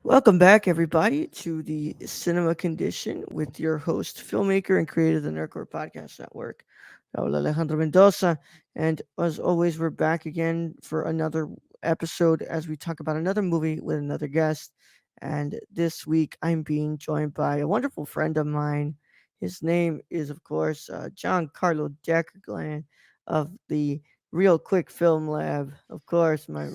Welcome back, everybody, to the Cinema Condition with your host, filmmaker, and creator of the Nerdcore Podcast Network, Raul Alejandro Mendoza. And as always, we're back again for another episode as we talk about another movie with another guest. And this week, I'm being joined by a wonderful friend of mine. His name is, of course, John Carlo Dekerlegland of the Real Quick Film Lab. Of course, my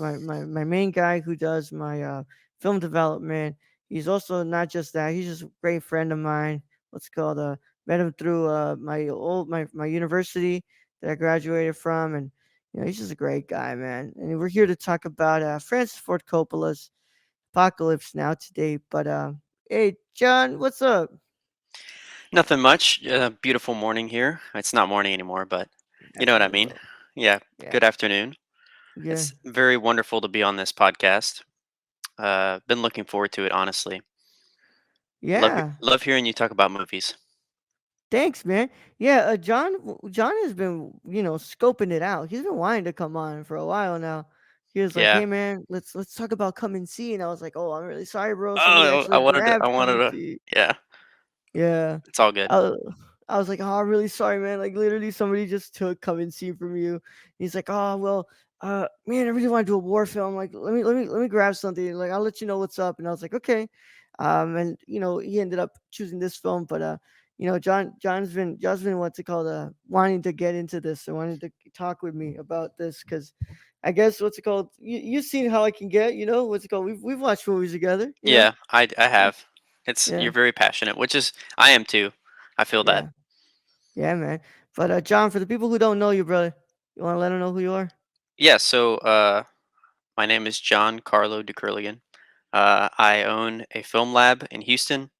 main guy who does my film development. He's also not just that; he's just a great friend of mine. What's it called? Met him through my university that I graduated from, and he's just a great guy, man. And we're here to talk about Francis Ford Coppola's Apocalypse Now today. But hey, John, what's up? Nothing much. Beautiful morning here. It's not morning anymore, but you know what I Afternoon, mean. bro. Yeah. Yeah, Good afternoon. yeah, It's very wonderful to be on this podcast. Been looking forward to it, honestly. yeah. Love hearing you talk about movies. Thanks, man. Yeah, John has been, scoping it out. He's been wanting to come on for a while now. He was like, Yeah. "Hey, man, let's talk about Come and See." And I was like, "Oh, I'm really sorry, bro. Somebody Oh, I actually wanted to. grabbed I Come wanted and to. See." Yeah. Yeah, It's all good. I, I was like, "Oh, I'm really sorry, man. Like, literally, somebody just took Come and See from you." He's like, "Oh, well, man, I really want to do a war film. Like, let me grab something. Like, I'll let you know what's up." And I was like, "Okay." And he ended up choosing this film, but John's been what's it called, wanting to get into this and wanting to talk with me about this because I guess what's it called, you've seen how I can get, what's it called, we've watched movies together, Yeah. I have. You're yeah, very passionate, which is I am too. I feel that. yeah, yeah, man. But John, for the people who don't know you, brother, you want to let them know who you are? Yeah. So, my name is John Carlo Dekerlegland. I own a film lab in Houston.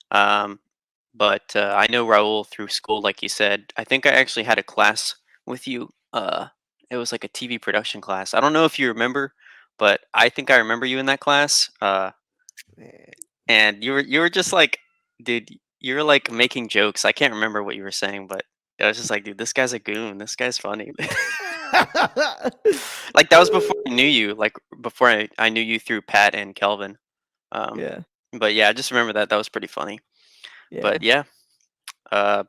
Um, but I know Raul through school, like you said. I think I actually had a class with you. It was like a TV production class. I don't know if you remember, but I think I remember you in that class. Man. And you were just like, dude, you were like making jokes. I can't remember what you were saying, but I was just like, dude, this guy's a goon. This guy's funny. Like that was before I knew you. Like before I knew you through Pat and Kelvin. Um, Yeah, but yeah, I just remember that. That was pretty funny. yeah, But yeah, Uh,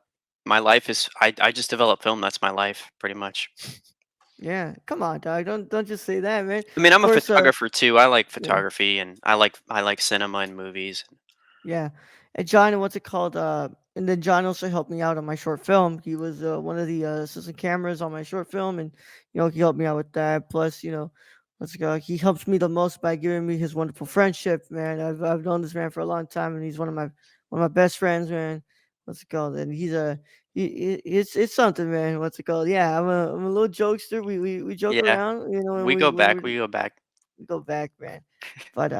my life is I just develop film. That's my life, pretty much. yeah. Come on, dog. Don't just say that, man. I mean, Of I'm a course, photographer too. I like yeah. photography and I like cinema and movies. Yeah. And John, what's it called? And then John also helped me out on my short film. He was one of the assistant cameras on my short film, and he helped me out with that. Plus, let's go. He helps me the most by giving me his wonderful friendship, man. I've known this man for a long time, and he's one of my best friends, man. What's it called? And it's something, man. What's it called? Yeah, I'm a little jokester. We joke Yeah, around, when we we go when back. we're We go back. we go back, man. But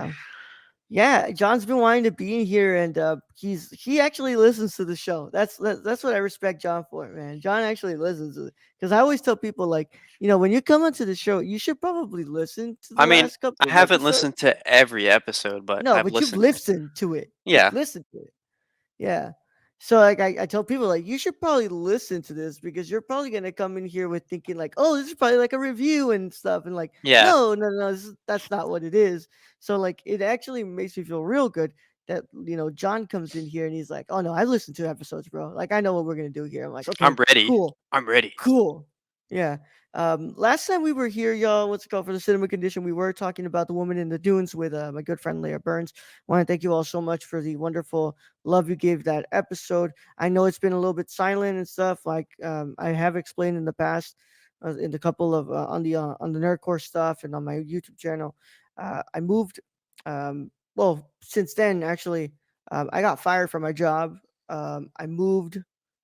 yeah, John's been wanting to be in here, and he actually listens to the show. That's what I respect John for, man. John actually listens to it because I always tell people, like, when you come onto the show, you should probably listen to the I mean, last couple I of haven't episodes. listened to every episode, but No, I've but you've listened. listened to it. You've Yeah, listened to it. Yeah. So like I tell people, like, you should probably listen to this because you're probably gonna come in here with thinking like, oh, this is probably like a review and stuff, and like, yeah. no, no, no, that's not what it is. So like, it actually makes me feel real good that John comes in here and he's like, oh no, I listened to episodes, bro. Like, I know what we're gonna do here. I'm like, I'm okay, ready. cool. I'm ready. Cool. Yeah. Last time we were here, y'all, what's it called, for the cinema condition, we were talking about the woman in the dunes with my good friend Leah Burns. Want to thank you all so much for the wonderful love you gave that episode. I know it's been a little bit silent and stuff. Like, I have explained in the past, in the couple of on the nerdcore stuff and on my YouTube channel. I moved. Well, since then, actually, I got fired from my job. I moved.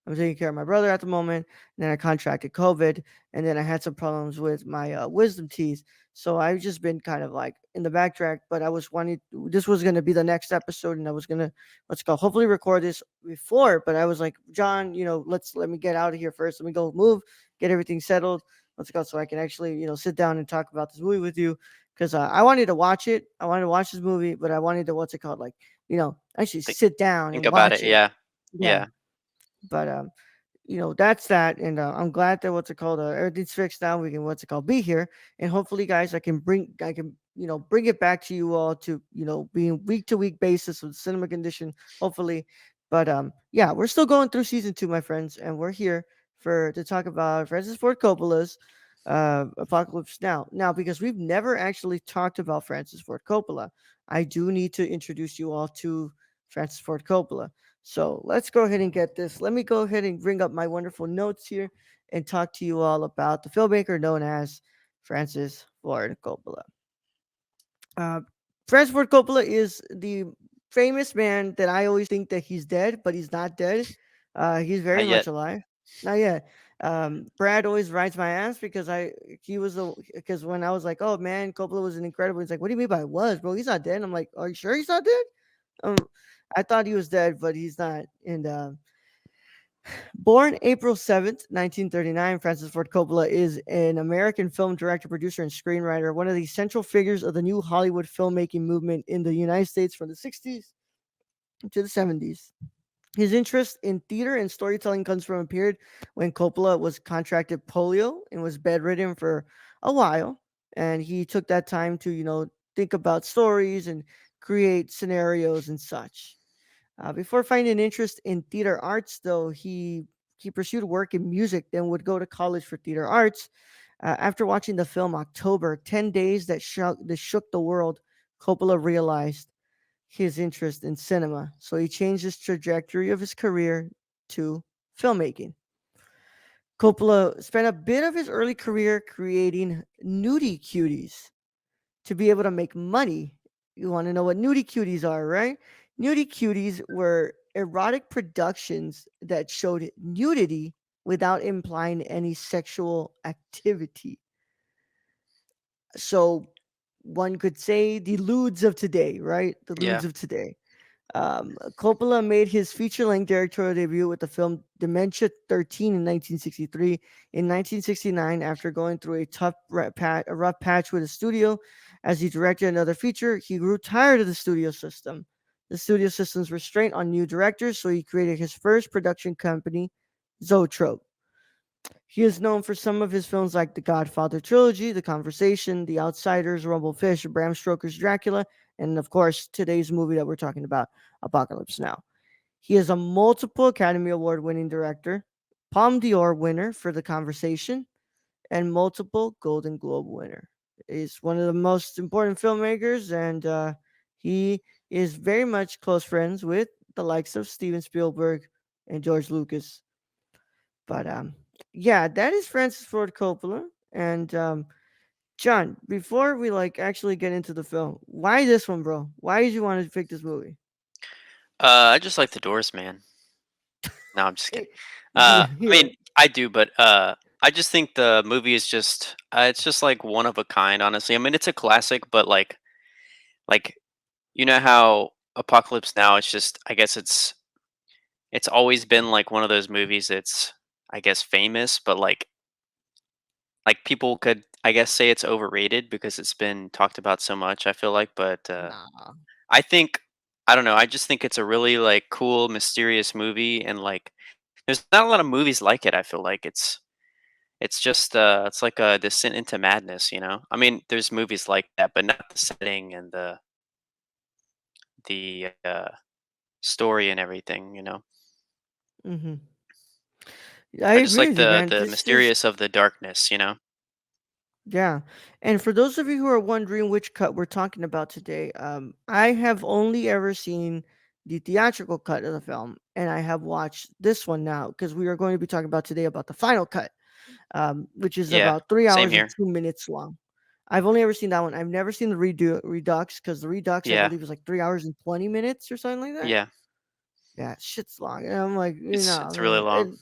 I'm taking care of my brother at the moment, and then I contracted COVID, and then I had some problems with my wisdom teeth. So I've just been kind of like in the backtrack, but I was wanting, this was going to be the next episode, and I was going to, let's go, hopefully record this before. But I was like, John, let me get out of here first. Let me go move, get everything settled. Let's go, so I can actually, sit down and talk about this movie with you. Because I wanted to watch it. I wanted to watch this movie, but I wanted to, what's it called? Like, actually Think sit down think and about it. watch it. Yeah, Yeah. yeah, But that's that, and I'm glad that, what's it called, everything's fixed now. We can, what's it called, be here, and hopefully, guys, I can bring it back to you all to being week to week basis with cinema condition, hopefully. But yeah, we're still going through season 2, my friends, and we're here for to talk about Francis Ford Coppola's Apocalypse Now, because we've never actually talked about Francis Ford Coppola, I do need to introduce you all to Francis Ford Coppola. So let's go ahead and get this. Let me go ahead and bring up my wonderful notes here and talk to you all about the filmmaker known as Francis Ford Coppola. Uh, Francis Ford Coppola is the famous man that I always think that he's dead, but he's not dead. He's very Not much yet. alive. Not yet. Brad always rides my ass because because when I was like, oh man, Coppola was an incredible. He's like, what do you mean by was, bro? He's not dead. I'm like, are you sure he's not dead? Um, I thought he was dead, but he's not. And born April 7th, 1939, Francis Ford Coppola is an American film director, producer, and screenwriter, one of the central figures of the new Hollywood filmmaking movement in the United States from the 60s to the 70s. His interest in theater and storytelling comes from a period when Coppola was contracted polio and was bedridden for a while. And he took that time to, think about stories and create scenarios and such. Before finding an interest in theater arts, though, he pursued work in music, then would go to college for theater arts. After watching the film October, 10 Days that shook the world, Coppola realized his interest in cinema. So he changed his trajectory of his career to filmmaking. Coppola spent a bit of his early career creating nudie cuties to be able to make money. You want to know what nudie cuties are, right? Nudie cuties were erotic productions that showed nudity without implying any sexual activity. So one could say the lewds of today, right? The Yeah. lewds of today. Coppola made his feature-length directorial debut with the film Dementia 13 in 1963. In 1969, after going through a rough patch with the studio, as he directed another feature, he grew tired of the studio system. The studio system's restraint on new directors, so he created his first production company, Zoetrope. He is known for some of his films like The Godfather Trilogy, The Conversation, The Outsiders, Rumblefish, Bram Stoker's Dracula, and of course, today's movie that we're talking about, Apocalypse Now. He is a multiple Academy Award winning director, Palme d'Or winner for The Conversation, and multiple Golden Globe winner. He's one of the most important filmmakers, and he is very much close friends with the likes of Steven Spielberg and George Lucas. But yeah, that is Francis Ford Coppola. And John, before we actually get into the film, why this one, bro? Why did you want to pick this movie? I just like the Doors, man. No, I'm just kidding. Yeah, I yeah. mean, I do, but I just think the movie is just it's just like one of a kind, honestly. I mean, it's a classic, but like you know how Apocalypse Now, it's just I guess it's always been like one of those movies that's I guess famous, but like people could I guess say it's overrated because it's been talked about so much, I feel like, but Nah. I think I don't know, I just think it's a really like cool, mysterious movie and like there's not a lot of movies like it, I feel like. It's just it's like a descent into madness, you know? I mean, there's movies like that, but not the setting and the story and everything, you know? Hmm. I I just agree like with you, man. the This is mysterious of the darkness, you know? Yeah. And for those of you who are wondering which cut we're talking about today, I have only ever seen the theatrical cut of the film, and I have watched this one now because we are going to be talking about today about the final cut, which is Yeah, about three same hours and here. 2 minutes long. I've only ever seen that one. I've never seen the Redux because the Redux, I Yeah, believe, is like 3 hours and 20 minutes or something like that. yeah. Yeah, shit's long. And I'm like, It's really man. long.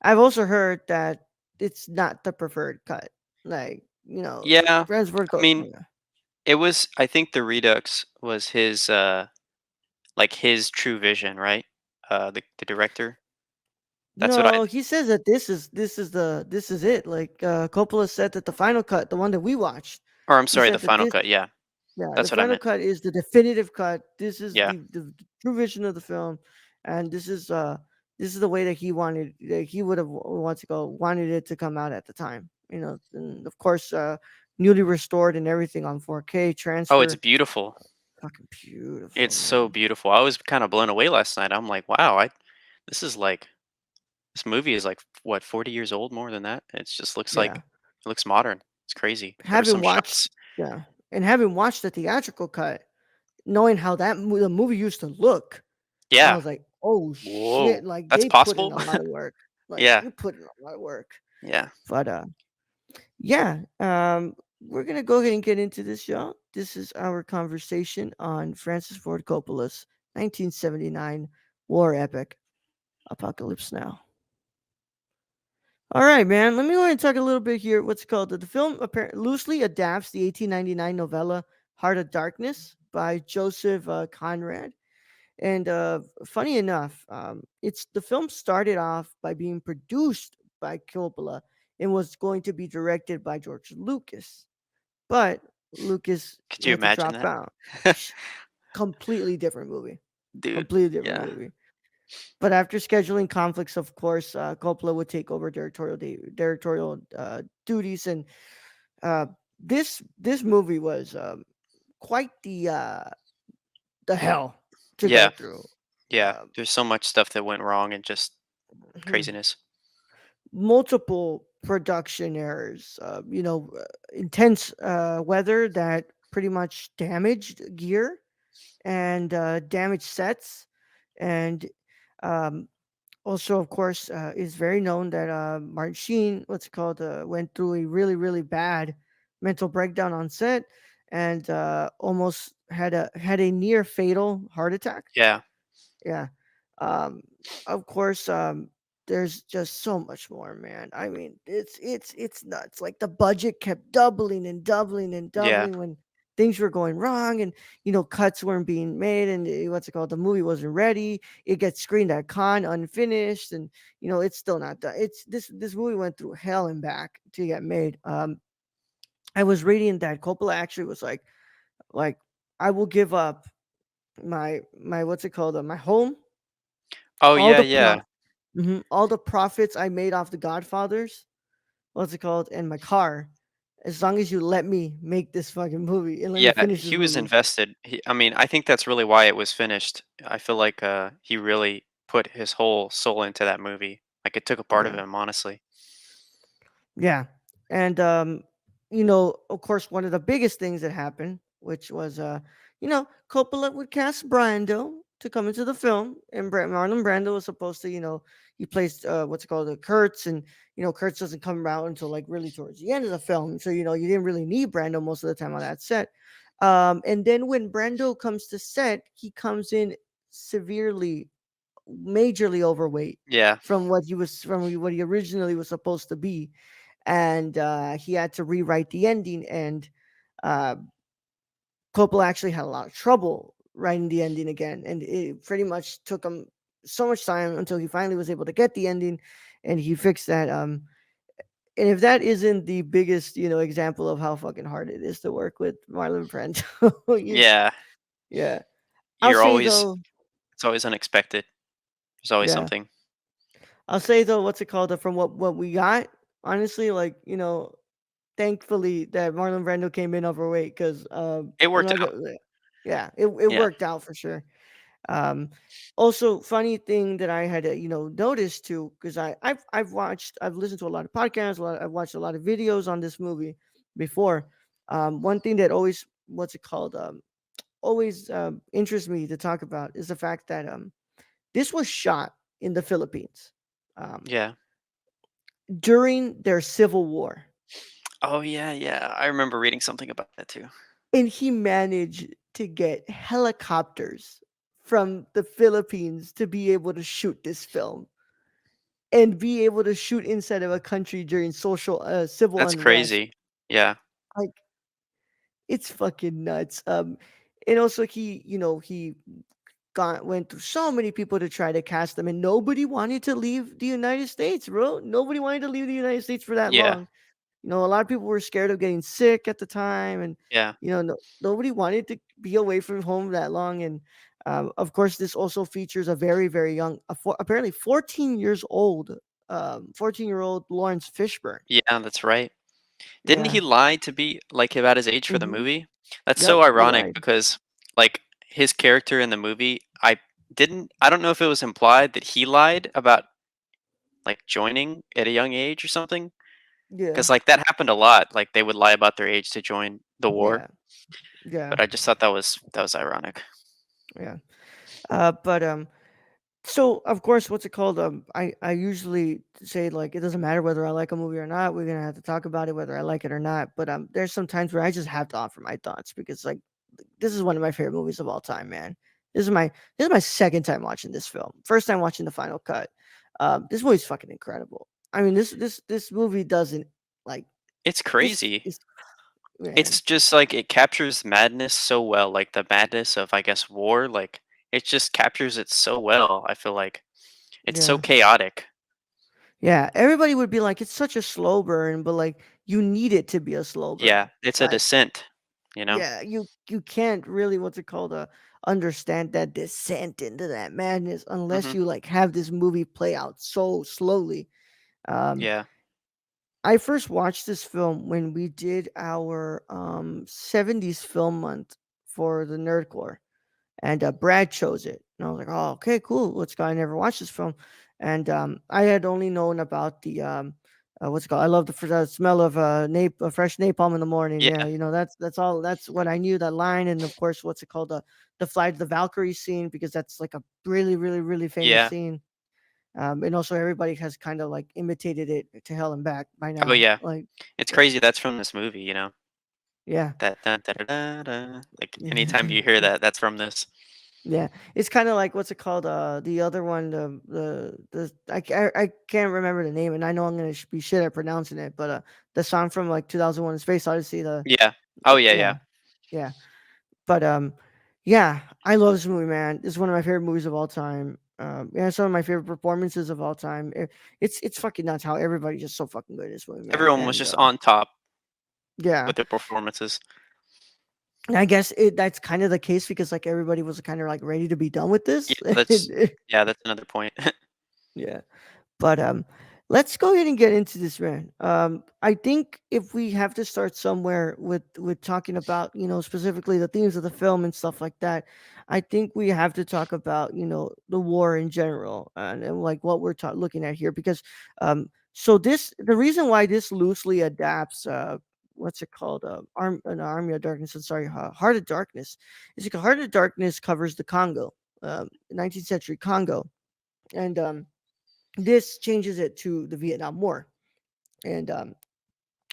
I've also heard that it's not the preferred cut. Like, Yeah, Transfer I Code. mean, it was I think the Redux was his like his true vision, right? The director. That's what I No, he says that this is it. Like Coppola said that the final cut, the one that we watched, or I'm he sorry, the said that final this cut. Yeah, yeah, the that's what I final meant. cut is the definitive cut. This is Yeah. the true vision of the film, and this is the way that he wanted that he would have wanted it to come out at the time. And of course, newly restored and everything on 4K Oh, it's transfer. beautiful. Fucking beautiful, It's so man. beautiful. I was kind of blown away last night. I'm like, wow, this is like this movie is like what 40 years old, more than that. It just looks like Yeah. it looks modern. It's crazy. There were Having some watched, shots. yeah, and having watched the theatrical cut, knowing how the movie used to look, I Yeah. was like, oh shit, Whoa. like That's they put in possible? a lot of work. Like Yeah. you put in a lot of work. Yeah. But yeah, we're gonna go ahead and get into this, y'all. This is our conversation on Francis Ford Coppola's 1979 war epic, Apocalypse Now. All right, man. Let me go ahead and talk a little bit here. What's it called? The film loosely adapts the 1899 novella Heart of Darkness by Joseph Conrad. And funny enough, it's the film started off by being produced by Coppola and was going to be directed by George Lucas, but Lucas Could you had to imagine drop that? out. Sh- Completely different movie. Dude. Completely different Yeah. movie. But after scheduling conflicts, of course, Coppola would take over directorial duties, and uh, this movie was quite the hell to go Yeah. through. Yeah. Um, There's so much stuff that went wrong and just mhm. craziness. Multiple production errors, intense weather that pretty much damaged gear and damaged sets, and um, also, of course, is very known that Martin Sheen, what's it called, went through a really, really bad mental breakdown on set, and almost had a near fatal heart attack. Yeah. Yeah. Um, of course, there's just so much more, man. I mean, it's nuts. Like the budget kept doubling and doubling and Yeah. doubling when things were going wrong, and cuts weren't being made, and what's it called? The movie wasn't ready. It gets screened at Cannes unfinished, and it's still not done. It's this movie went through hell and back to get made. I was reading that Coppola actually was like I will give up my what's it called? My home, Oh, all yeah, the yeah. all the profits I made off the Godfathers, what's it called, and my car, as long as you let me make this fucking movie and let me Yeah, finish this he was movie. invested. I mean, I think that's really why it was finished. I feel like he really put his whole soul into that movie. Like it took a part of Yeah. him, honestly. Yeah. And of course, one of the biggest things that happened, which was Coppola would cast Brando to come into the film, and Marlon Brando was supposed to, he plays what's it called, the Kurtz, and Kurtz doesn't come around until like really towards the end of the film, so you didn't really need Brando most of the time on that set. And then when Brando comes to set, he comes in severely, majorly overweight Yeah. from what he originally was supposed to be, and he had to rewrite the ending. And uh, Coppola actually had a lot of trouble writing the ending again, and it pretty much took him so much time until he finally was able to get the ending, and he fixed that. And if that isn't the biggest, example of how fucking hard it is to work with Marlon Brando, Yeah. yeah. I'll You're say always though, it's always unexpected. There's always yeah, something. I'll say though, what's it called? From what we got, honestly, like thankfully that Marlon Brando came in overweight, because It I'm worked not out. gonna. Yeah, it Yeah. worked out for sure. Um, Also, funny thing that I had to notice too, because I've listened to a lot of podcasts, I've watched a lot of videos on this movie before. One thing that always what's it called always interests me to talk about is the fact that this was shot in the Philippines um, Yeah. during their civil war, Oh, yeah, yeah. I remember reading something about that too. and he managed to get helicopters from the Philippines to be able to shoot this film and be able to shoot inside of a country during civil That's unrest. crazy. Yeah. Like, it's fucking nuts. And also he went through so many people to try to cast them, and nobody wanted to leave the United States, bro. Nobody wanted to leave the United States for that Yeah. long. A lot of people were scared of getting sick at the time, and Yeah. nobody wanted to be away from home that long. And of course, this also features a very, very young, apparently 14 years old, 14-year-old Lawrence Fishburne. Yeah, that's right. Didn't Yeah. he lie to be like about his age for the Mhm. movie? That's so Yep, he ironic lied. because like his character in the movie, I don't know if it was implied that he lied about like joining at a young age or something. Yeah. Because like that happened a lot. Like they would lie about their age to join the war. Yeah. Yeah. But I just thought that was ironic. Yeah. But so of course, what's it called? I usually say like it doesn't matter whether I like a movie or not. We're gonna have to talk about it whether I like it or not. But there's some times where I just have to offer my thoughts because like this is one of my favorite movies of all time, man. This is my this is my second time watching this film. First time watching the final cut. This movie's fucking incredible. I mean, this movie doesn't like It's it's crazy. it's man. It's just like it captures madness so well, like the madness of I guess war. Like it just captures it so well. I feel like it's so Yeah. chaotic. Yeah. Everybody would be like, it's such a slow burn, but like you need it to be a slow Yeah, burn. it's a Like descent. You know? yeah, you can't really what's it called understand that descent into that madness unless Hmm. you like have this movie play out so slowly. Um Yeah. I first watched this film when we did our 70s film month for the Nerdcore. And Brad chose it. And I was like, "Oh, okay, cool. Let's go." I never watched this film, and I had only known about the what's it called? I love the smell of fresh napalm in the morning. Yeah, Yeah. you know that's all. That's what I knew that line, and of course, what's it called? The flight of the Valkyrie scene because that's like a really, really, really famous Yeah. scene. And also everybody has kind of like imitated it to hell and back by Oh now. yeah. Like, It's yeah, crazy that's from this movie, you know? yeah. That da da da da da. Like anytime you hear that, that's from this. Yeah, it's kinda like what's it called? The other one, the I can't remember the name, and I know I'm gonna be shit at pronouncing it, but, the song from, like, 2001: A Space Odyssey, Yeah. Oh yeah, yeah. yeah, yeah, but, yeah, I love this movie, man. It's one of my favorite movies of all time. Yeah, some of my favorite performances of all time. It's fucking nuts how everybody's just so fucking good in this movie, man, Everyone was and, just on top yeah, with their performances. and I guess that's kinda the case because, like, everybody was kinda, like, ready to be done with Yeah, this. that's another point. Yeah. But let's go ahead and get into this, man. I think if we have to start somewhere with talking about specifically the themes of the film and stuff like that, I think we have to talk about the war in general and like what we're looking at here because so this the reason why this loosely adapts what's it called an army of darkness. I'm sorry, heart of darkness. Is because heart of darkness covers the Congo, 19th century Congo, and this changes it to the Vietnam War. And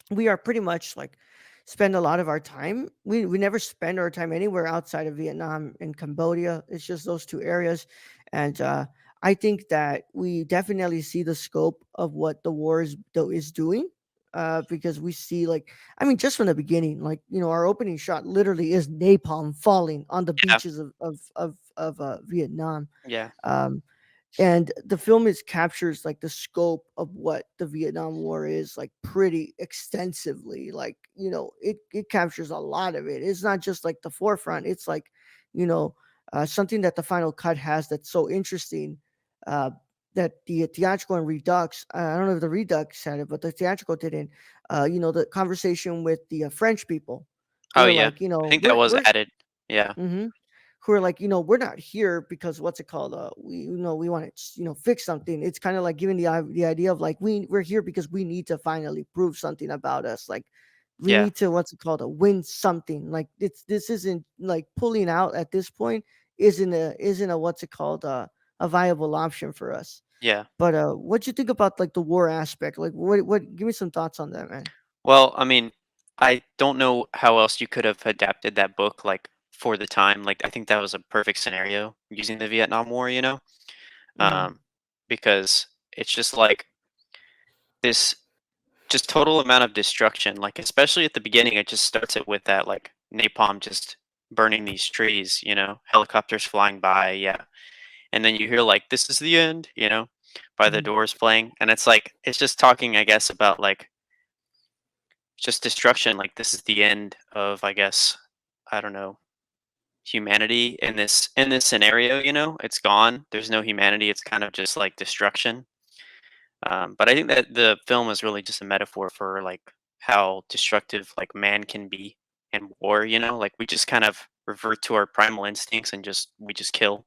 we are pretty much like spend a lot of our time. We never spend our time anywhere outside of Vietnam and Cambodia. It's just those two areas. And I think that we definitely see the scope of what the war is doing. Because we see like I mean just from the beginning like our opening shot literally is napalm falling on the Yeah. beaches of Vietnam. Yeah. um, and the film is captures like the scope of what the Vietnam War is like pretty extensively. Like it captures a lot of it. It's not just like the forefront. It's like you know something that the final cut has that's so interesting. Uh, that the theatrical and Redux, I don't know if the Redux had it, but the theatrical didn't. The conversation with the French people, who Oh are yeah. like, I think that was we're added. Yeah. mhm, who are like, we're not here because what's it called? We want to, fix something. It's kind of like giving the idea of like we're here because we need to finally prove something about us. Like we Yeah. need to what's it called? Win something. Like this isn't like pulling out at this point isn't a what's it called? A viable option for us. Yeah. But what do you think about like the war aspect? Like what? Give me some thoughts on that, man. Well, I mean, I don't know how else you could have adapted that book like for the time. Like I think that was a perfect scenario using the Vietnam War, you know? Hmm. Um, because it's just like this just total amount of destruction. Like especially at the beginning, it just starts it with that like napalm just burning these trees, you know, helicopters flying by, yeah. And then you hear like this is the end, you know, by the Hmm. Doors playing. And it's like it's just talking, I guess, about like just destruction. Like this is the end of, I guess, I don't know, humanity in this scenario, you know? It's gone. There's no humanity. It's kind of just like destruction. But I think that the film is really just a metaphor for like how destructive like man can be in war. Like we just kind of revert to our primal instincts and we just kill.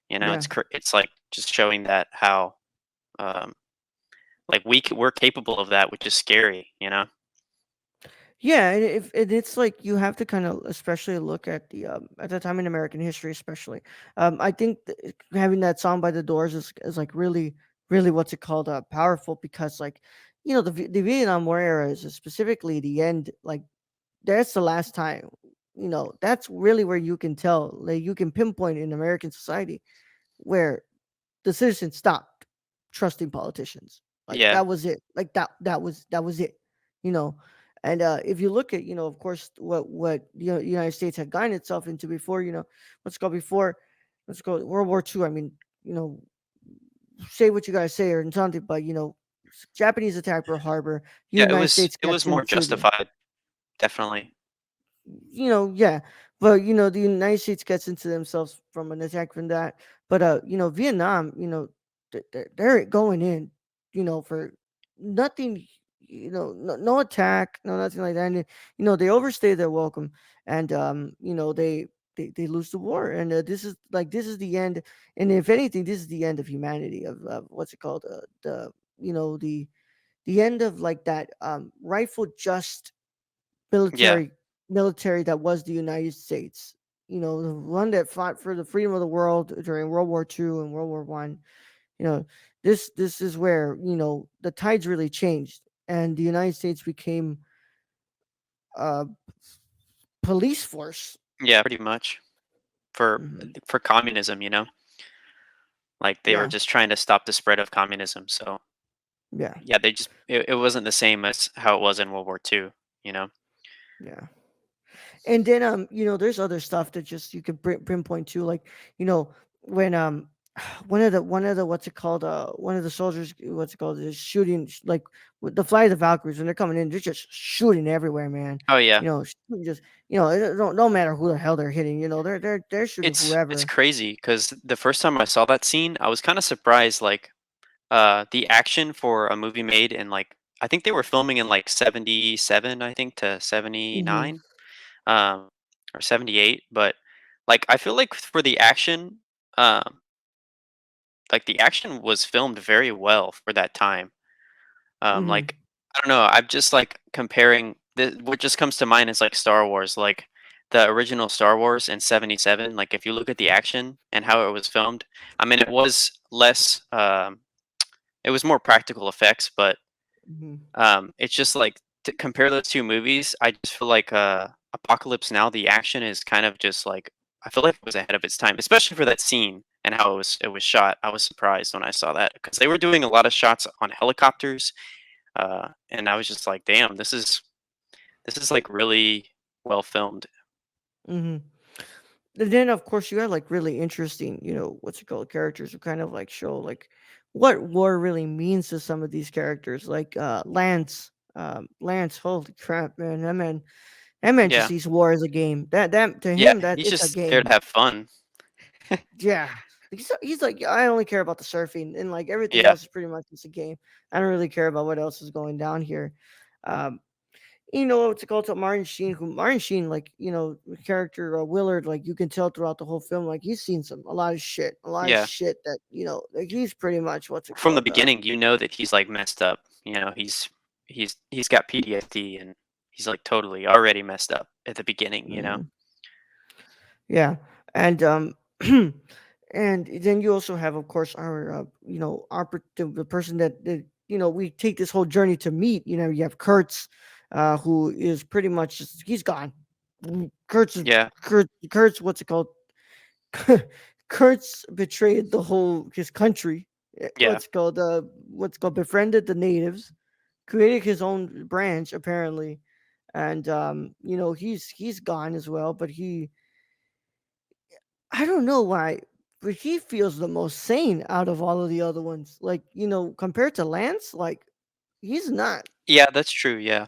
Yeah. It's like just showing that how um, like we're capable of that, which is scary. Yeah, and if and it's like you have to kind of especially look at the time in American history, especially. I think having that song by the Doors is like really what's it called powerful because like the Vietnam War era is specifically the end. Like that's the last time. That's really where you can tell, like you can pinpoint in American society where the citizens stopped trusting politicians. Like Yeah, that was it. Like that was it. You know. And if you look at, of course, what the United States had gotten itself into before, let's go World War II. I mean, you know, say what you gotta say or something, but Japanese attack Pearl Harbor, yeah. It United was States it was gets more into the justified, definitely. yeah, but the United States gets into themselves from an attack from that. But Vietnam, they're going in, for nothing, no attack, no nothing like that. And they overstay their welcome, and they lose the war, and this is the end. And if anything, this is the end of humanity, of what's it called, the you know the end of like that rightful just Yeah, military that was the United States. The one that fought for the freedom of the world during World War II and World War One. You know, this is where the tides really changed, and the United States became a police force. yeah, pretty much for Hmm. for communism. Like they were Yeah, just trying to stop the spread of communism. So yeah, yeah, it wasn't the same as how it was in World War II. You know. yeah. And then there's other stuff that just you could pinpoint to, like when one of the what's it called one of the soldiers, what's it called, is shooting, like with the flight of the Valkyries when they're coming in, they're just shooting everywhere, man. Oh yeah. Shooting just it don't matter who the hell they're hitting, they're shooting It's whoever. crazy because the first time I saw that scene, I was kind of surprised. Like, the action for a movie made in like I think they were filming in like 77, I think to Hmm. 79, um, or 78. But like I feel like for the action, um, like the action was filmed very well for that time. Hmm. Like I don't know, I'm just like comparing. What just comes to mind is like Star Wars, like the original Star Wars in '77. Like if you look at the action and how it was filmed, I mean, it was less. It was more practical effects, but Hmm. it's just like to compare those two movies. I just feel like Apocalypse Now, the action is kind of just like I feel like it was ahead of its time, especially for that scene and how it was shot. I was surprised when I saw that because they were doing a lot of shots on helicopters, and I was just like, "Damn, this is like really well filmed." Hmm. And then of course you had like really interesting, what's it called, characters who kind of like show like what war really means to some of these characters, like Lance, holy crap, man, that man just Yeah, sees war as a game. That to yeah, him, that he's it's a just there to game. have fun. Yeah. He's like, "Yeah, I only care about the surfing, and like everything Yeah, else is pretty much just a game. I don't really care about what else is going down here." Um, what's it called? To Martin Sheen, like, the character Willard, like you can tell throughout the whole film, like he's seen a lot of yeah. shit that, like he's pretty much what's it From the called? beginning, you know that he's like messed up. He's got PTSD and he's like totally already messed up at the beginning. Mhm. Yeah, and and then you also have, of course, our the person that we take this whole journey to meet. You have Kurtz, who is pretty much just, he's gone. Yeah, Kurtz, what's it called? Kurtz betrayed the whole his country. yeah, What's called, befriended the natives, created his own branch apparently, and he's gone as well. But I don't know why, but he feels the most sane out of all of the other ones. Like, compared to Lance, like he's not, yeah. That's true. Yeah,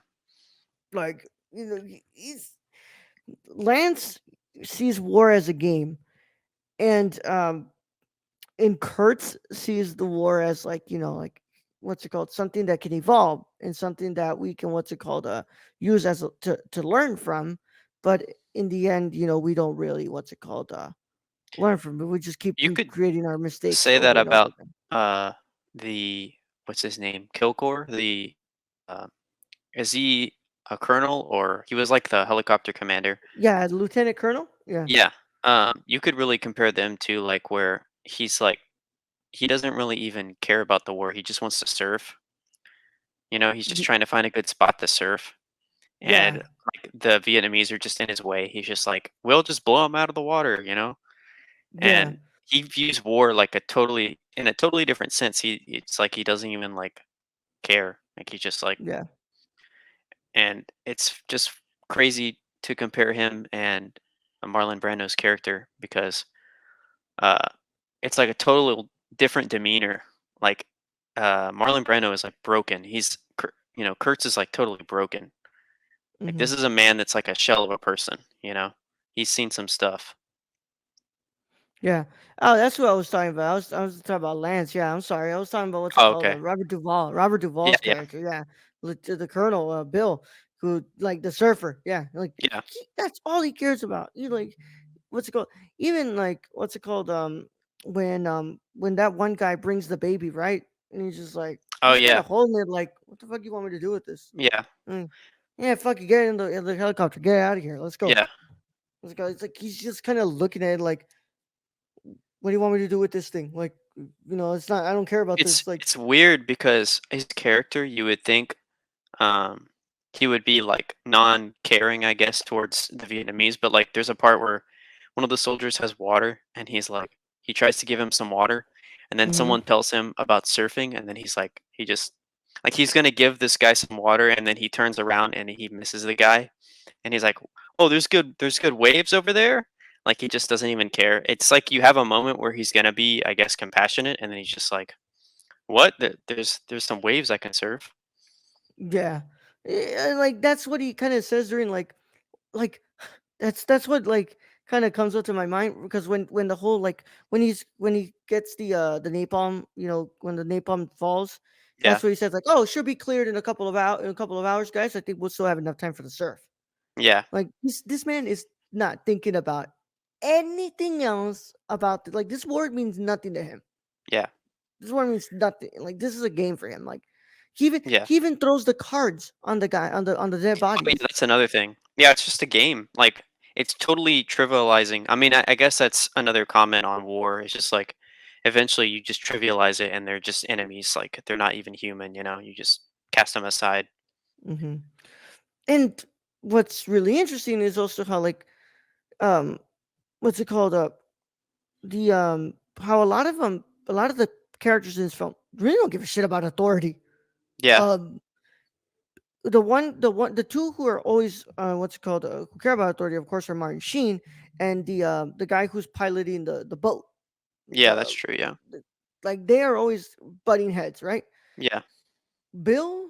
like, he's Lance sees war as a game, and Kurtz sees the war as like, like what's it called, something that can evolve and something that we can, what's it called, use as to learn from. But in the end, we don't really, what's it called, learn from it. We just keep You could creating our mistakes say that over and over about again. uh the what's his name? Kilgore? The uh, is he a colonel or he was like the helicopter commander? Yeah, Lieutenant Colonel. Yeah. Yeah. You could really compare them to like where he's like he doesn't really even care about the war. He just wants to surf. He's just Y- trying to find a good spot to surf. And Yeah. like the Vietnamese are just in his way. He's just like, we'll just blow him out of the water. Yeah. And he views war like in a totally different sense. It's like he doesn't even like care. Like he just like, Yeah. and it's just crazy to compare him and Marlon Brando's character because uh, it's like a total different demeanor. Like Marlon Brando is like broken. Kurtz is like totally broken. Like Hmm. this is a man that's like a shell of a person. He's seen some stuff. Yeah. Oh, that's what I was talking about. I was talking about Lance. Yeah, I'm sorry. I was talking about, what's it Oh, called, okay. Robert Duvall. Robert Yeah, Duvall's yeah, character. Yeah, the Colonel, Bill, who, like, the surfer. Yeah, like, yeah. that's all he cares about. You, like, what's it called? Even, like, what's it called? When that one guy brings the baby, right? And Oh, he's kind yeah, of holding it, like, what the fuck you want me to do with this? yeah, Mm, yeah, fuck you, get in the helicopter, get out of here, let's go. yeah. Let's go. It's like he's just kind of looking at it like, what do you want me to do with this thing? Like, it's not. I don't care about It's this. Like, it's weird because his character, you would think, um, he would be like non-caring, I guess, towards the Vietnamese. But like, there's a part where one of the soldiers has water, and he tries to give him some water, and then mm-hmm, someone tells him about surfing, and then he just like he's gonna give this guy some water, and then he turns around and he misses the guy, and he's like, "Oh, there's good waves over there." Like he just doesn't even care. It's like you have a moment where he's gonna be, I guess, compassionate, and then he's just like, "What? There's some waves I can surf." yeah. Like, that's what he kind of says during, like that's what, like, kind of comes up to my mind, because when the whole, like, when he gets the napalm, when the napalm falls, Yeah, that's what he says, like, oh, it should be cleared in a couple of hours, guys. I think we'll still have enough time for the surf. yeah, Like, this man is not thinking about anything else about like, this word means nothing to him. yeah, This one means nothing. Like, this is a game for him. Like, he even yeah. he even throws the cards on the guy, on the dead Oh, yeah, bodies. that's another thing. Yeah, it's just a game. Like it's totally trivializing. I mean, I guess that's another comment on war. It's just like eventually you just trivialize it, and they're just enemies. Like they're not even human. You just cast them aside. Hmm. And what's really interesting is also how, like, um what's it called, the how a lot of the characters in this film really don't give a shit about authority. Yeah, Um the two who are always, what's it called, who care about authority, of course, are Martin Sheen and the guy who's piloting the boat. yeah, that's Uh, true. Yeah, the- like, they are always butting heads, right? yeah, Bill,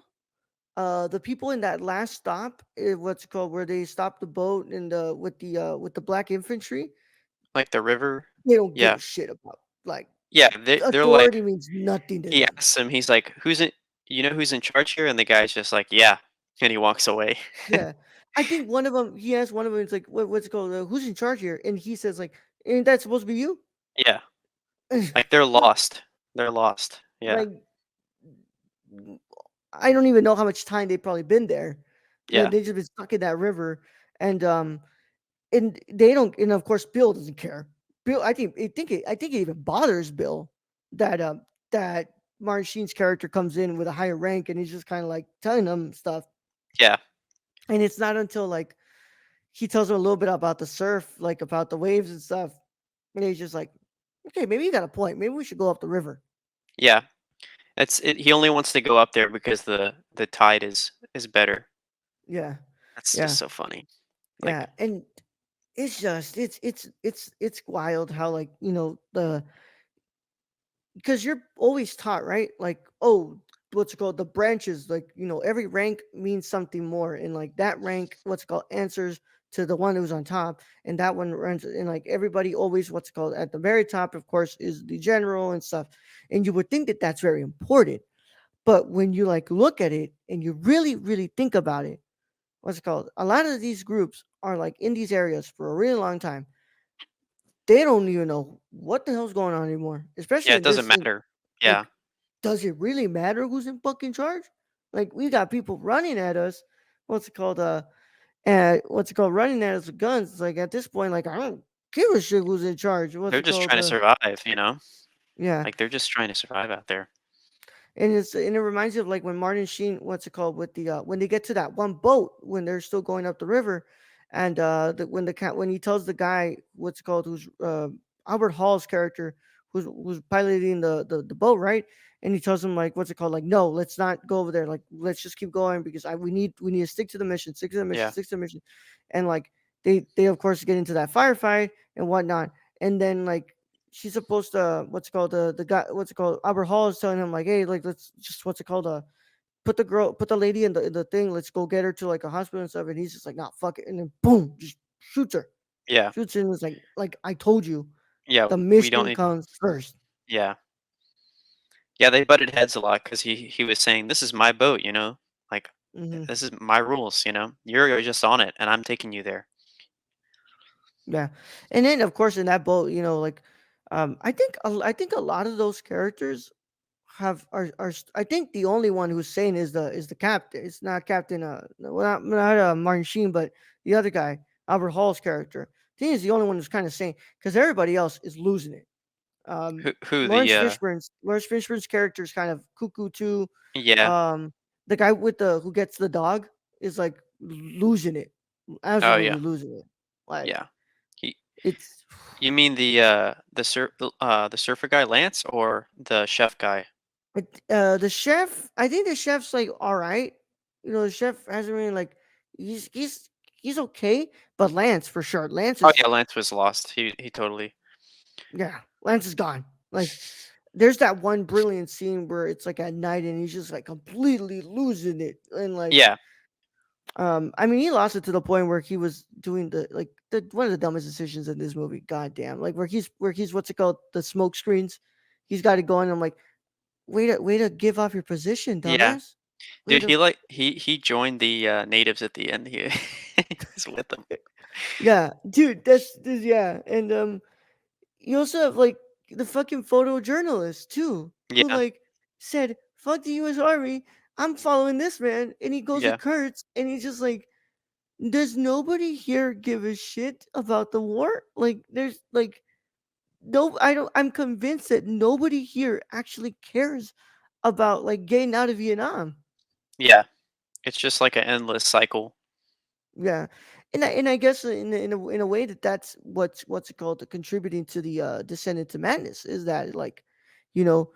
the people in that last stop, what's it called, where they stop the boat and with the black infantry, like the river. they don't give Yeah, a shit about, like, yeah. They're authority like means nothing to he them. asks him. He's like, "Who's in? You know who's in charge here?" And the guy's just like, "Yeah," and he walks away. Yeah, I think one of them. He asked one of them. It's like, what's it called? Who's in charge here? And he says, like, ain't that supposed to be you? Yeah, like they're What? lost. They're lost. Yeah, Like, I don't even know how much time they've probably been there. yeah, They just been stuck in that river, and they don't. And of course, Bill doesn't care. Bill, I think it even bothers Bill that that Martin Sheen's character comes in with a higher rank, and he's just kind of like telling them stuff. yeah, And it's not until, like, he tells him a little bit about the surf, like, about the waves and stuff, and he's just like, okay, maybe you got a point. Maybe we should go up the river. yeah. It's it, he only wants to go up there because the tide is better. Yeah, That's just yeah, so funny. yeah. Like, And it's just it's wild how, like, the because you're always taught, right? Like, oh, what's it called? The branches, like, every rank means something more. And, like, that rank, what's it called, answers to the one who's on top. And that one runs, and, like, everybody always, what's it called, at the very top, of course, is the general and stuff. And you would think that that's very important. But when you like look at it and you really, really think about it, what's it called? A lot of these groups are like in these areas for a really long time. They don't even know what the hell's going on anymore. Yeah, Especially it in doesn't this, matter. Yeah. like, does it really matter who's in fucking charge? Like, we got people running at us. What's it called? What's it called? Running at us with guns. It's like at this point, like I don't give a shit who's in charge. What's They're it just called? trying to survive, you know? Yeah. Like, they're just trying to survive out there. And it reminds you of like when Martin Sheen, what's it called, with the when they get to that one boat when they're still going up the river, and when the cat when he tells the guy, what's it called, who's Albert Hall's character, who's piloting the boat, right? And he tells him like, what's it called, like, no, let's not go over there, like let's just keep going because we need to stick to the mission, stick to the mission, Yeah. stick to the mission. And like they of course get into that firefight and whatnot, and then like she's supposed to, what's it called, the guy, what's it called, Albert Hall is telling him like, hey, like let's just, what's it called, put the lady in the thing, let's go get her to like a hospital and stuff. And he's just like, nah, fuck it. And then boom, just shoots her. Yeah. Shoots her and was like I told you, Yeah, the we don't mission need. comes first. Yeah. Yeah, they butted heads a lot because he was saying, "This is my boat," you know? Like, Hmm. "This is my rules," you know? You're just on it, and I'm taking you there. Yeah. And then of course in that boat, like I think a lot of those characters have I think the only one who's sane is the captain. It's not Captain no, well, not Martin Sheen, but the other guy, Albert Hall's character. I think he's the only one who's kind of sane because everybody else is losing it. Who the, Lawrence Fishburne's character is kind of cuckoo too. yeah. Um, the guy with the who gets the dog is like losing it, Oh, yeah. absolutely losing it. Like Yeah. He it's You mean the surfer guy, Lance, or the chef guy? The chef, I think the chef's like all right. The chef hasn't really like he's okay, but Lance for sure. Lance Oh, is yeah, Lance was lost. He totally. Yeah, Lance is gone. Like there's that one brilliant scene where it's like at night and he's just like completely losing it. And like Yeah. I mean he lost it to the point where he was doing the one of the dumbest decisions in this movie. God damn. Like where he's what's it called? The smoke screens. He's got it going. I'm like, way to give off your position, Yeah. dumbass. Way Dude, to he joined the, natives at the end. He he's with them. Yeah, dude, yeah. And you also have like the fucking photojournalist too, who Yeah. like said, "Fuck the U.S. Army, I'm following this man," and he goes to Yeah. Kurtz, and he's just like, "Does nobody here give a shit about the war? Like, there's like no, I don't. I'm convinced that nobody here actually cares about like getting out of Vietnam." Yeah. It's just like an endless cycle. Yeah, and I guess in a way that's what's it called, the contributing to the descent into madness is that like, you know,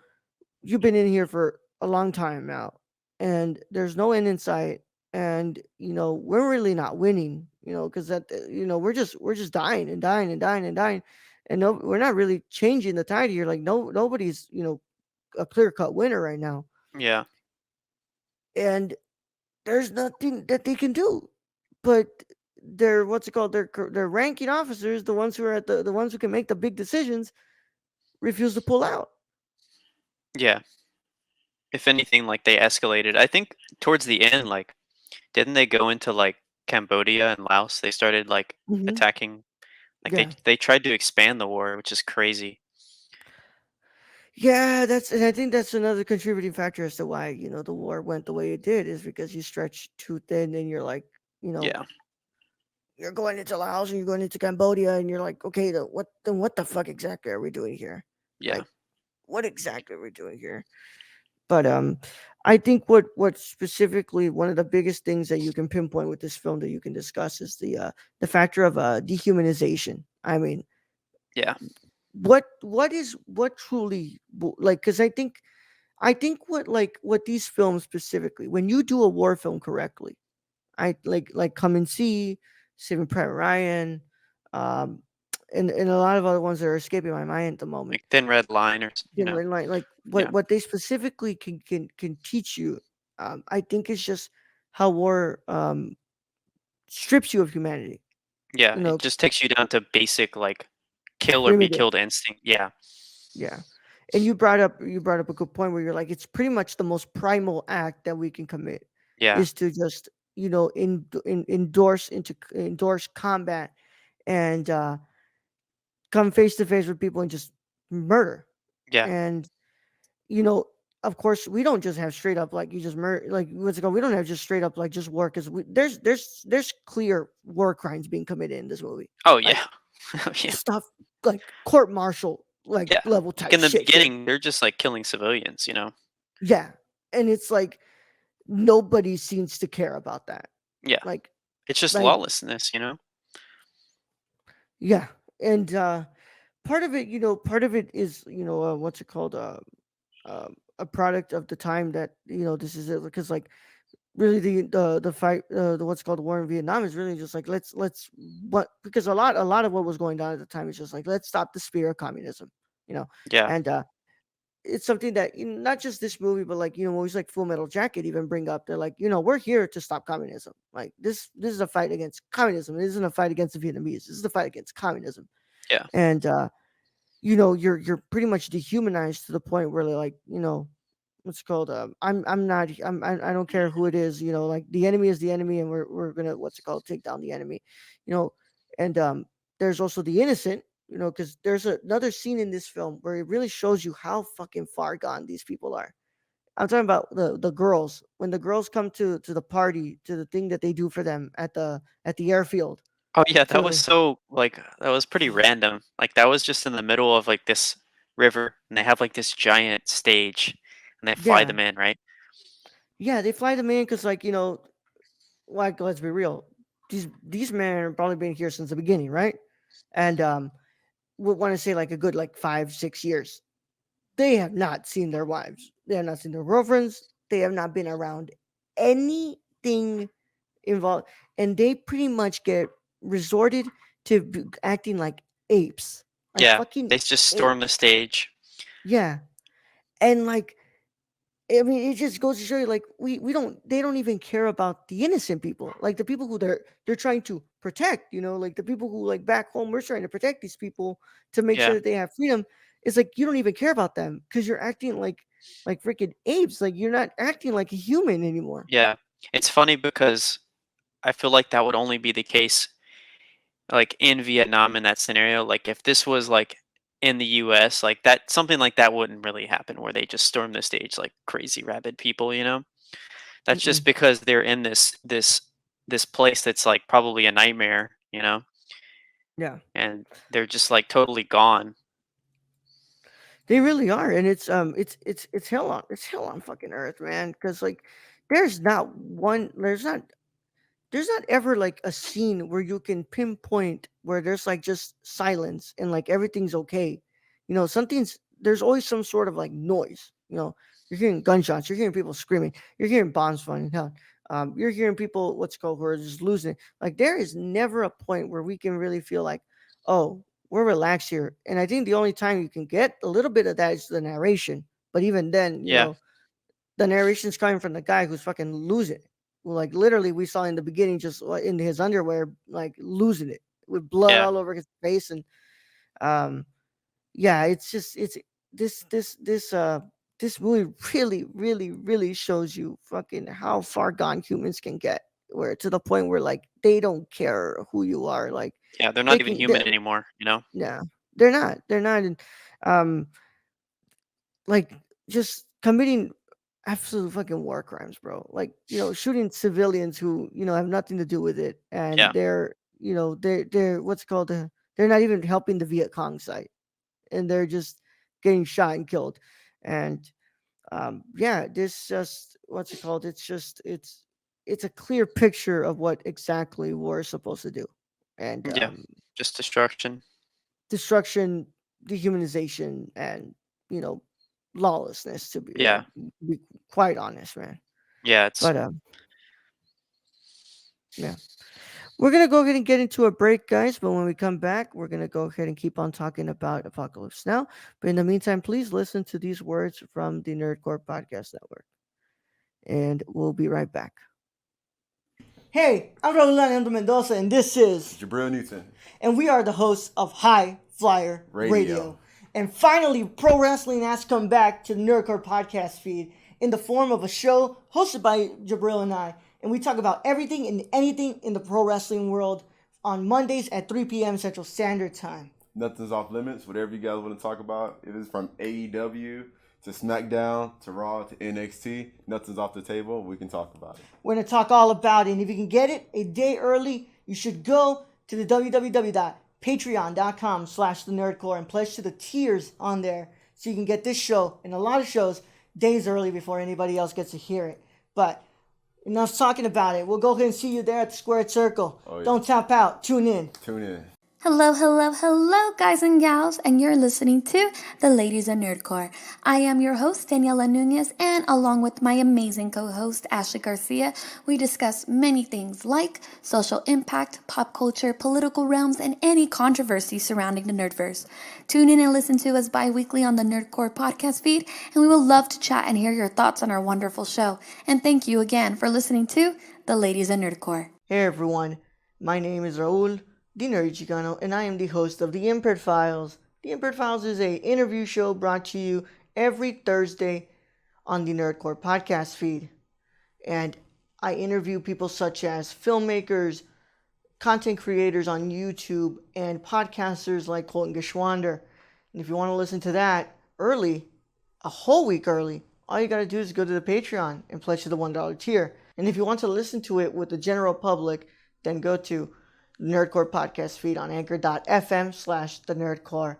you've been in here for a long time now, and there's no end in sight, and we're really not winning, because we're just dying and dying and dying and dying, and no, we're not really changing the tide here. Like nobody's a clear cut winner right now, Yeah. and there's nothing that they can do. But they're what's it called? Their ranking officers, the ones who are at the ones who can make the big decisions, refuse to pull out. Yeah. If anything, like, they escalated. I think towards the end, like, didn't they go into, like, Cambodia and Laos? They started, like, Hmm. attacking, like, Yeah, they tried to expand the war, which is crazy. yeah. And I think that's another contributing factor as to why the war went the way it did, is because you stretch too thin, and you're like, you know, Yeah. you're going into Laos and you're going into Cambodia, and you're like, okay, what the fuck exactly are we doing here? Yeah. Like, what exactly are we doing here? But I think what specifically one of the biggest things that you can pinpoint with this film that you can discuss is the factor of dehumanization. I mean, Yeah. what truly like, because I think what these films specifically, when you do a war film correctly, I like Come and See, Saving Private Ryan, um, and a lot of other ones that are escaping my mind at the moment. Like Thin Red Line, or you know? Like what Yeah. what they specifically can teach you, I think it's just how war strips you of humanity. Yeah, You it know, just takes you down to basic, like, kill or be primitive. killed instinct. Yeah. Yeah, And you brought up a good point where you're like, it's pretty much the most primal act that we can commit Yeah, is to just endorse combat and come face to face with people and just murder. yeah, And you know, of course, we don't just have straight up like you just murder, like what's it called? We don't have just straight up like just war because there's clear war crimes being committed in this movie, oh yeah, like oh yeah, stuff like court martial like yeah. level Like type in the shit, dude. beginning, they're just like killing civilians, you know. Yeah, and it's like nobody seems to care about that. Yeah, Like it's just like lawlessness, you know. yeah, and part of it is what's it called a product of the time that this is it because like really the fight the what's called the war in Vietnam is really just like let's what because a lot of what was going on at the time is just like let's stop the spear of communism, you know, Yeah, and it's something that not just this movie but like movies like Full Metal Jacket even bring up. They're like we're here to stop communism. Like this is a fight against communism. It isn't a fight against the Vietnamese. This is a fight against communism. yeah, And you're pretty much dehumanized to the point where they're like what's it called I'm not I don't care who it is, like the enemy is the enemy and we're gonna what's it called take down the enemy, you know and there's also the innocent, because there's another scene in this film where it really shows you how fucking far gone these people are. I'm talking about the girls when the girls come to the party, to the thing that they do for them at the airfield oh yeah. That was for so like that was pretty random. Like that was just in the middle of like this river, and they have like this giant stage, and they fly yeah them in, right? yeah they fly them in because like like let's be real, these men have probably been here since the beginning, right? And would want to say like a good like 5-6 years. They have not seen their wives. They have not seen their girlfriends. They have not been around anything involved, and they pretty much get resorted to acting like apes, like Yeah, fucking they just storm the apes. stage. Yeah, and like I mean, it just goes to show you, like we don't they don't even care about the innocent people, like the people who they're trying to protect. Like the people who like back home, we're trying to protect these people to make sure Yeah, that they have freedom. It's like you don't even care about them because you're acting like freaking apes. Like you're not acting like a human anymore. yeah. It's funny because I feel like that would only be the case like in Vietnam in that scenario. Like if this was like in the US, like that something like that wouldn't really happen where they just storm the stage like crazy rabid people, you know? That's just Mm-mm. because they're in this place that's like probably a nightmare, you know? Yeah, And they're just like totally gone. they really are, and it's hell on fucking earth, man. Because like there's not ever like a scene where you can pinpoint where there's like just silence and like everything's okay. Something's there's always some sort of like noise. You're hearing gunshots, you're hearing people screaming, you're hearing bombs falling down. You're hearing people what's called who are just losing it. Like there is never a point where we can really feel like, oh, we're relaxed here. And I think the only time you can get a little bit of that is the narration. But even then, Yeah. the narration's coming from the guy who's fucking losing it. Well, like literally, we saw in the beginning just in his underwear, like losing it with blood Yeah. all over his face, and um, yeah, it's this movie really, really, really shows you fucking how far gone humans can get, where to the point where like they don't care who you are, like Yeah, they're they not even can, human anymore, you know? yeah, they're not, and um, like just committing absolute fucking war crimes, bro. Like, shooting civilians who, have nothing to do with it. And Yeah. they're what's it called they're not even helping the Viet Cong side. And they're just getting shot and killed. And yeah, this just what's it called? It's a clear picture of what exactly war is supposed to do. And Yeah. Just destruction. destruction, dehumanization, and you know, lawlessness. Yeah. To be quite honest, man. Yeah, it's But yeah, we're gonna go ahead and get into a break, guys. But when we come back, we're gonna go ahead and keep on talking about Apocalypse Now. But in the meantime, please listen to these words from the Nerdcore Podcast Network, and we'll be right back. Hey, I'm Rolando Mendoza, and this is Jabril Newton. and we are the hosts of High Flyer Radio. And finally, pro wrestling has come back to the Nerdcore podcast feed in the form of a show hosted by Jabril and I. And we talk about everything and anything in the pro wrestling world on Mondays at 3 p.m. Central Standard Time. Nothing's off limits. Whatever you guys want to talk about, if it's from AEW to SmackDown to Raw to NXT, nothing's off the table. We can talk about it. We're going to talk all about it. And if you can get it a day early, you should go to the www.patreon.com/thenerdcore and pledge to the tiers on there so you can get this show and a lot of shows days early before anybody else gets to hear it. But enough talking about it. We'll go ahead and see you there at the Squared Circle. Oh, yeah. Don't tap out. Tune in. Tune in. Hello, hello, hello, guys and gals, and you're listening to The Ladies of Nerdcore. I am your host, Daniela Nunez, and along with my amazing co-host, Ashley Garcia, we discuss many things like social impact, pop culture, political realms, and any controversy surrounding the Nerdverse. Tune in and listen to us bi-weekly on the Nerdcore podcast feed, and we will love to chat and hear your thoughts on our wonderful show. And thank you again for listening to The Ladies of Nerdcore. Hey everyone, my name is Raul the Nerdy Chicano, and I am the host of The Impaired Files. The Impaired Files is a interview show brought to you every Thursday on the Nerdcore podcast feed. And I interview people such as filmmakers, content creators on YouTube, and podcasters like Colton Geschwander. And if you want to listen to that early, a whole week early, all you got to do is go to the Patreon and pledge to the $1 tier. And if you want to listen to it with the general public, then go to Nerdcore podcast feed on anchor.fm/the Nerdcore.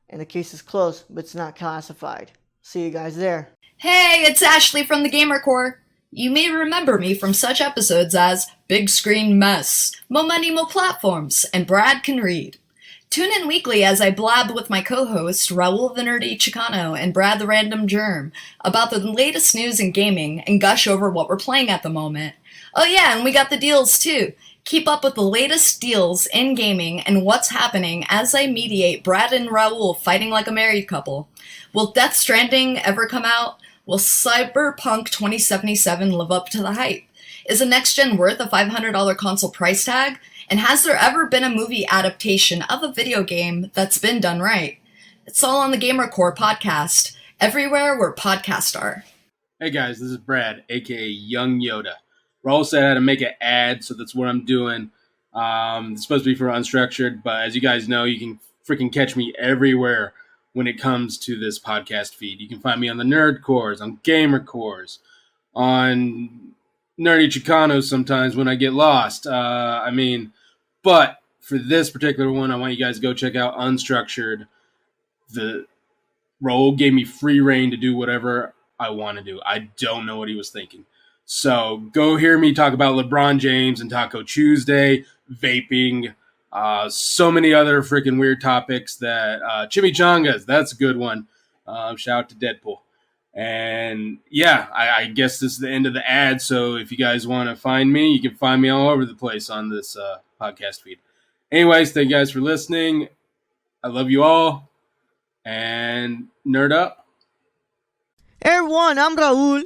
And the case is closed, but it's not classified. See you guys there. Hey, it's Ashley from the Gamer Core. You may remember me from such episodes as Big Screen Mess, Mo Money Mo Platforms, and Brad Can Read. Tune in weekly as I blab with my co-hosts Raul the Nerdy Chicano and Brad the Random Germ about the latest news in gaming and gush over what we're playing at the moment. Oh yeah, and we got the deals too. Keep up with the latest deals in gaming and what's happening as I mediate Brad and Raul fighting like a married couple. Will Death Stranding ever come out? Will Cyberpunk 2077 live up to the hype? Is a next-gen worth a $500 console price tag? And has there ever been a movie adaptation of a video game that's been done right? It's all on the Gamer Core podcast, everywhere where podcasts are. Hey guys, this is Brad, aka Young Yoda. Raul said I had to make an ad, so that's what I'm doing. It's supposed to be for Unstructured, but as you guys know, you can freaking catch me everywhere when it comes to this podcast feed. You can find me on the Nerd Cores, on Gamer Cores, on Nerdy Chicanos sometimes when I get lost. But for this particular one, I want you guys to go check out Unstructured. The Raul gave me free reign to do whatever I want to do. I don't know what he was thinking. So go hear me talk about LeBron James and Taco Tuesday, vaping, so many other freaking weird topics that chimichangas, that's a good one. Shout out to Deadpool. And yeah, I guess this is the end of the ad. So if you guys want to find me, you can find me all over the place on this podcast feed. Anyways, thank you guys for listening. I love you all. And nerd up. Hey everyone, I'm Raul.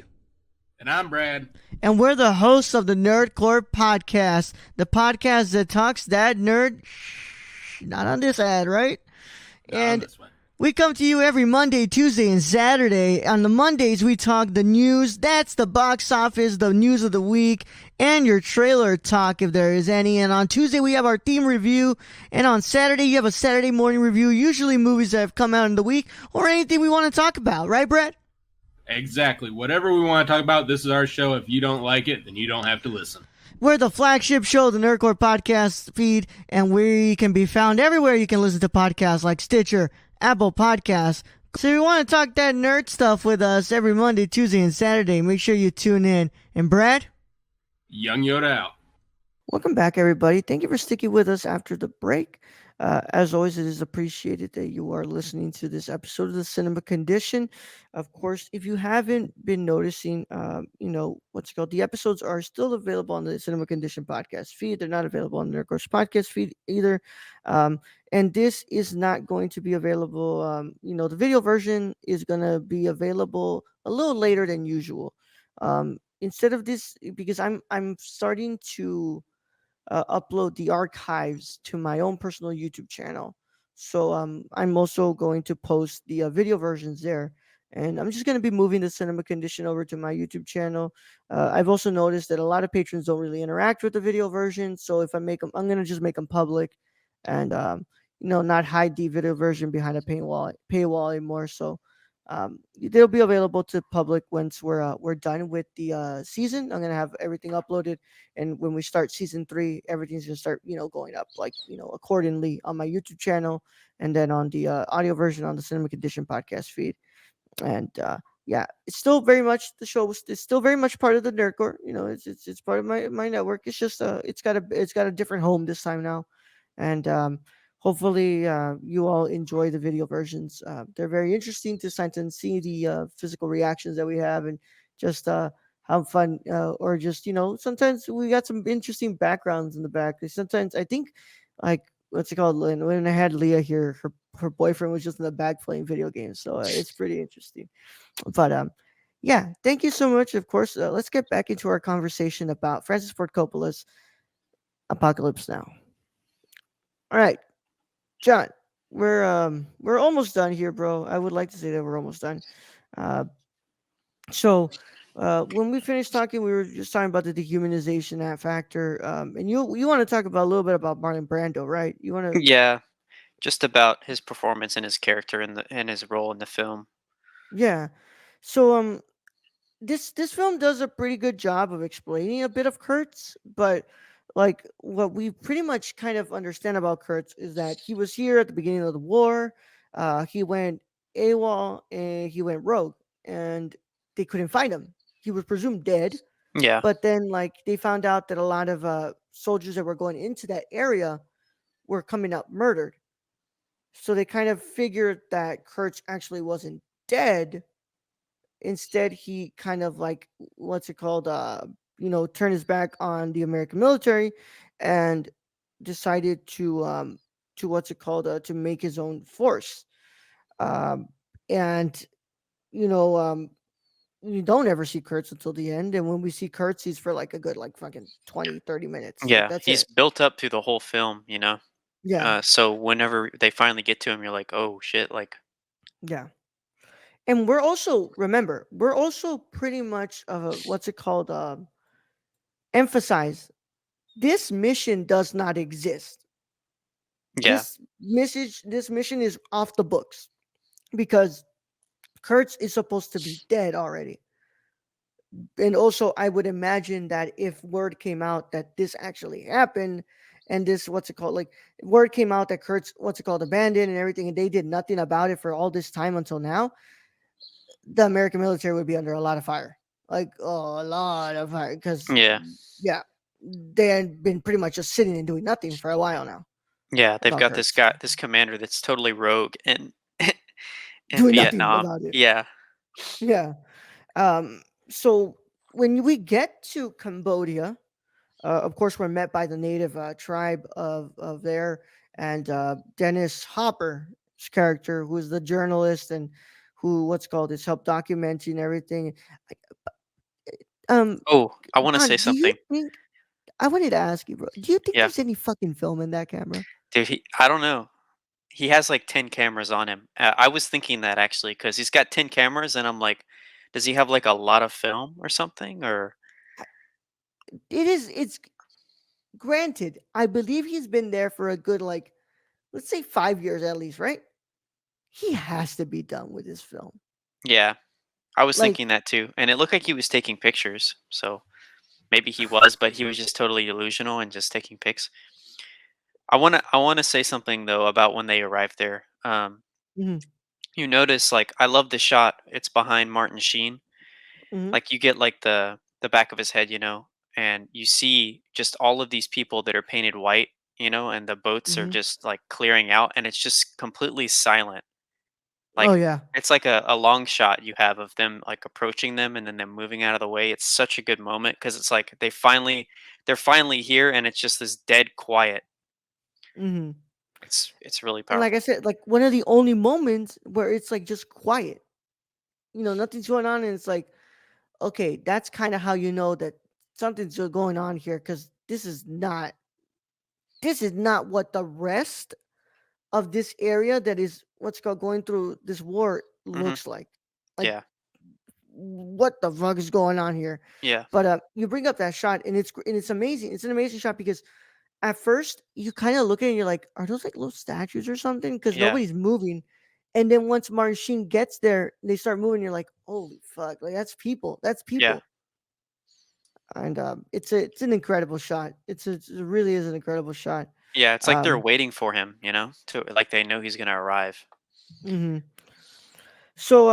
And I'm Brad. And we're the hosts of the Nerdcore podcast. The podcast that talks that nerd. Not on this ad, right? Not and on this one. We come to you every Monday, Tuesday, and Saturday. On the Mondays, we talk the news. That's the box office, the news of the week, and your trailer talk if there is any. And on Tuesday, we have our theme review. And on Saturday, you have a Saturday morning review, usually movies that have come out in the week or anything we want to talk about. Right, Brett? Exactly. Whatever we want to talk about, this is our show. If you don't like it, then you don't have to listen. We're the flagship show of the Nerdcore podcast feed, and we can be found everywhere you can listen to podcasts like Stitcher, Apple Podcasts. So if you want to talk that nerd stuff with us every Monday, Tuesday, and Saturday, make sure you tune in. And Brad? Young Yoda out. Welcome back, everybody. Thank you for sticking with us after the break. As always, it is appreciated that you are listening to this episode of the Cinema Condition. Of course, if you haven't been noticing, the episodes are still available on the Cinema Condition podcast feed. They're not available on the Nerdcore's podcast feed either. And this is not going to be available. The video version is going to be available a little later than usual. Instead of this, because I'm starting to upload the archives to my own personal YouTube channel. So I'm also going to post the video versions there. And I'm just going to be moving the cinema condition over to my YouTube channel. I've also noticed that a lot of patrons don't really interact with the video version. So if I make them, I'm going to just make them public, and not hide the video version behind a paywall anymore. So they'll be available to public once we're done with the season. I'm gonna have everything uploaded, and when we start season 3, everything's gonna start going up like accordingly on my YouTube channel, and then on the audio version on the Cinema Condition podcast feed. And yeah, it's still very much the show. It's still very much part of the Nerdcore. It's part of my network. It's just it's got a different home this time now, and hopefully you all enjoy the video versions. They're very interesting to sight and see the physical reactions that we have, and just have fun, or just sometimes we got some interesting backgrounds in the back. 'Cause sometimes I think like what's it called, when I had Leah here, her boyfriend was just in the back playing video games, so it's pretty interesting. But yeah, thank you so much. Of course, let's get back into our conversation about Francis Ford Coppola's Apocalypse Now. All right, John, we're almost done here, bro. I would like to say that we're almost done. Uh, so when we finished talking, we were just talking about the dehumanization that factor. And you want to talk about a little bit about Marlon Brando, right? You want to Yeah, just about his performance and his character and his role in the film. Yeah. So this film does a pretty good job of explaining a bit of Kurtz, but like what we pretty much kind of understand about Kurtz is that he was here at the beginning of the war. He went AWOL and he went rogue, and they couldn't find him. He was presumed dead, Yeah, but then like they found out that a lot of soldiers that were going into that area were coming out murdered. So they kind of figured that Kurtz actually wasn't dead. Instead, he kind of like what's it called? Turn his back on the American military, and decided to what's it called? To make his own force. Um, and you know, you don't ever see Kurtz until the end, and when we see Kurtz, he's for like a good like fucking 20-30 minutes. Like yeah, that's he's it. built up through the whole film, you know. Yeah, So whenever they finally get to him, you're like, oh shit, like yeah. And we're also pretty much what's it called? Emphasize this mission does not exist. yeah, This mission is off the books because Kurtz is supposed to be dead already. And also I would imagine that if word came out that this actually happened, and this what's it called, like word came out that Kurtz what's it called abandoned and everything, and they did nothing about it for all this time until now, the American military would be under a lot of fire. Like, oh, a lot of fire, because yeah, yeah, they had been pretty much just sitting and doing nothing for a while now yeah. They've about got this Kurtz. guy, this commander that's totally rogue and in Doing nothing Vietnam. about it. Yeah, Yeah. So when we get to Cambodia, of course, we're met by the native tribe of there, and Dennis Hopper's character, who is the journalist and who what's called is helped documenting everything. Um, oh, I want to say John, do you something. think? I wanted to ask you, bro. Do you think Yeah, there's any fucking film in that camera? dude. I don't know. He has like 10 cameras on him. I was thinking that actually because he's got 10 cameras, and I'm like, does he have like a lot of film or something? Or I- It is. It's granted. I believe he's been there for a good like, let's say 5 years at least, right? He has to be done with his film. yeah, I was Like, thinking that too, and it looked like he was taking pictures. So maybe he was, but he was just totally delusional and just taking pics. I wanna say something though about when they arrived there. mhm, You notice like I love the shot. It's behind Martin Sheen. mhm, Like you get like the back of his head, you know, and you see just all of these people that are painted white, you know, and the boats are mhm. just like clearing out, and it's just completely silent. Oh Like yeah. it's like a long shot you have of them like approaching them and then them moving out of the way. It's such a good moment because it's like they're finally here and it's just this dead quiet. Mhm. It's really And like I powerful. said, like one of the only moments where it's like just quiet. Nothing's going on, and it's like, okay, that's kind of how you know that something's going on here, because this is not what the rest of this area that is what's called going through this war Hmm. looks like. Like, Yeah. what the fuck is going on here? Yeah. But you bring up that shot, and it's amazing. It's an amazing shot because at first you kind of look at it and you're like, are those like little statues or something? Because Yeah. nobody's moving. And then once Martin Sheen gets there, they start moving. You're like, holy fuck! Like, that's people. That's Yeah. people. And it's an incredible shot. It really is an incredible shot. Yeah. It's like they're Um, waiting for him, to like they know he's gonna arrive. mhm. So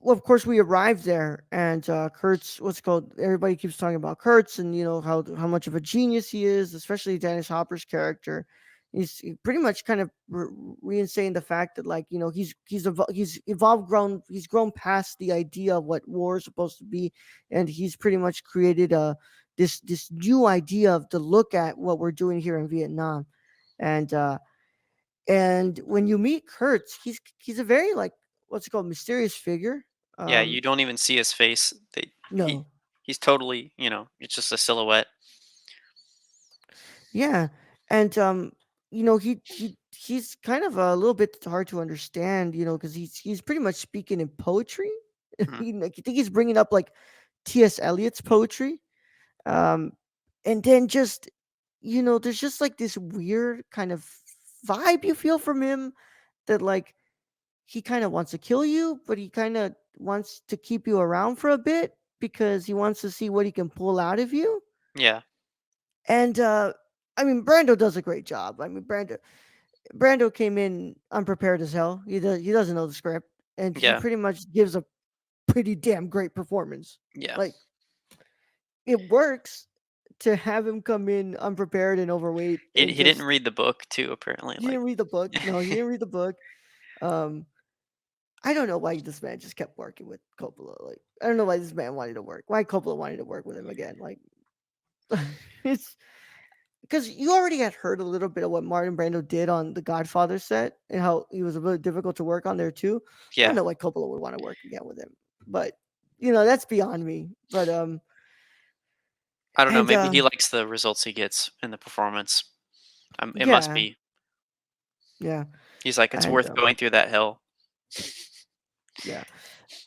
well, of course we arrived there, and Kurtz, what's it called, everybody keeps talking about Kurtz, and how much of a genius he is, especially Dennis Hopper's character. He's pretty much kind of reinstating the fact that, like, he's evolved, he's grown past the idea of what war is supposed to be, and he's pretty much created this new idea of to look at what we're doing here in Vietnam. And when you meet Kurtz, he's a very, like, what's it called, mysterious figure. Yeah. You don't even see his face. No, He's totally, it's just a silhouette. yeah, and he's kind of a little bit hard to understand, because he's pretty much speaking in poetry. Mhm. I think he's bringing up like T.S. Eliot's poetry, um, and then just there's just like this weird kind of vibe you feel from him, that, like, he kind of wants to kill you, but he kind of wants to keep you around for a bit because he wants to see what he can pull out of you. Yeah. And I mean, Brando does a great job. I mean, Brando came in unprepared as hell. He doesn't know the script, and he Yeah. pretty much gives a pretty damn great performance. Yeah. Like, it works to have him come in unprepared and overweight, and He didn't just read the book too, apparently. he didn't read the book. No, he didn't read the book. Um, I don't know why this man just kept working with Coppola. Like, I don't know why this man wanted to work. Why Coppola wanted to work with him again. Like, it's because you already had heard a little bit of what Martin Brando did on the Godfather set and how he was really difficult to work on there too. I don't Yeah. know why Coppola would want to work again with him, but that's beyond me. But I don't know. and Maybe he likes the results he gets in the performance. It must yeah, be. yeah, He's like, it's and worth going through that hell. yeah,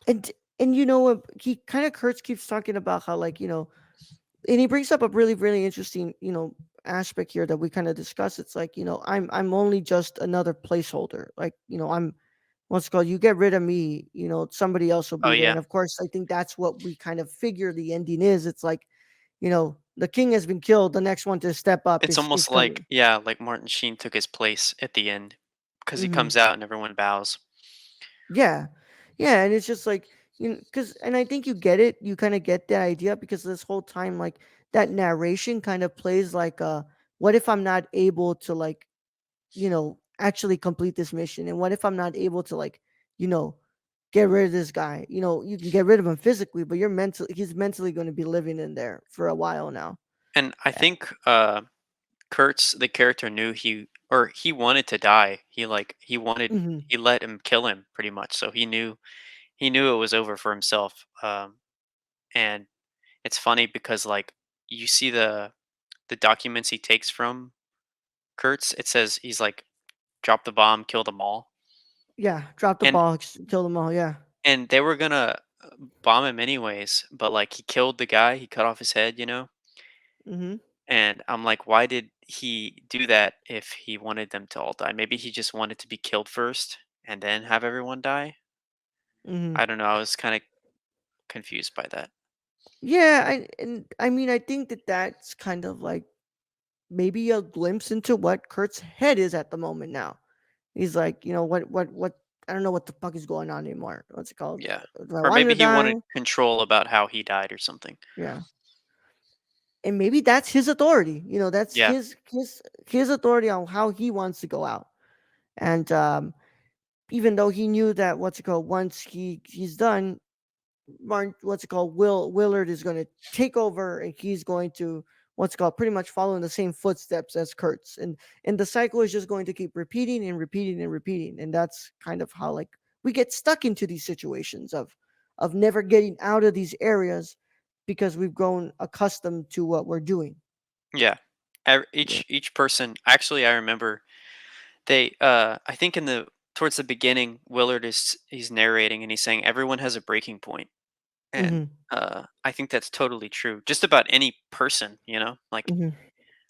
and you know what? He kind of Kurtz keeps talking about how, like, and he brings up a really, really interesting, aspect here that we kind of discuss. It's like, I'm only just another placeholder. Like, I'm what's it called, you get rid of me, somebody else will Oh be there. yeah. And of course, I think that's what we kind of figure the ending is. It's like, the king has been killed. The next one to step up It's is almost like, coming. like Martin Sheen took his place at the end because he Hmm. comes out and everyone bows. Yeah. Yeah. And it's just like, and I think you get it. You kind of get the idea because this whole time, like, that narration kind of plays like, what if I'm not able to, like, actually complete this mission? And what if I'm not able to, like, you know, get rid of this guy? You can get rid of him physically, but he's mentally going to be living in there for a while now. And I think Kurtz, the character, knew he wanted to die. He Hmm. he let him kill him pretty much. So he knew it was over for himself. And it's funny because, like, you see the documents he takes from Kurtz. It says he's like, drop the bomb, kill them all. Yeah, drop the And ball, kill them all. Yeah. they were gonna bomb him anyways, but like he killed the guy, he cut off his head. Hmm. And I'm like, why did he do that if he wanted them to all die? Maybe he just wanted to be killed first and then have everyone die. Hmm. I don't know. I was kind of confused by that. Yeah, I mean, I think that's kind of like maybe a glimpse into what Kurt's head is at the moment now. He's like, what? I don't know what the fuck is going on anymore. What's it called? Yeah. Do I Or want him maybe to he die? wanted control about how he died or something. Yeah. And maybe that's his authority. That's Yeah. his authority on how he wants to go out. And even though he knew that, what's it called, once he's done, Martin, what's it called, Willard is going to take over, and he's going to, what's it called, pretty much follow in the same footsteps as Kurtz, and the cycle is just going to keep repeating and repeating and repeating. And that's kind of how, like, we get stuck into these situations of never getting out of these areas because we've grown accustomed to what we're doing. Yeah. Yeah. Each person, actually, I remember I think towards the beginning, Willard he's narrating and he's saying everyone has a breaking point. And Mhm. I think that's totally true. Just about any person, Mhm.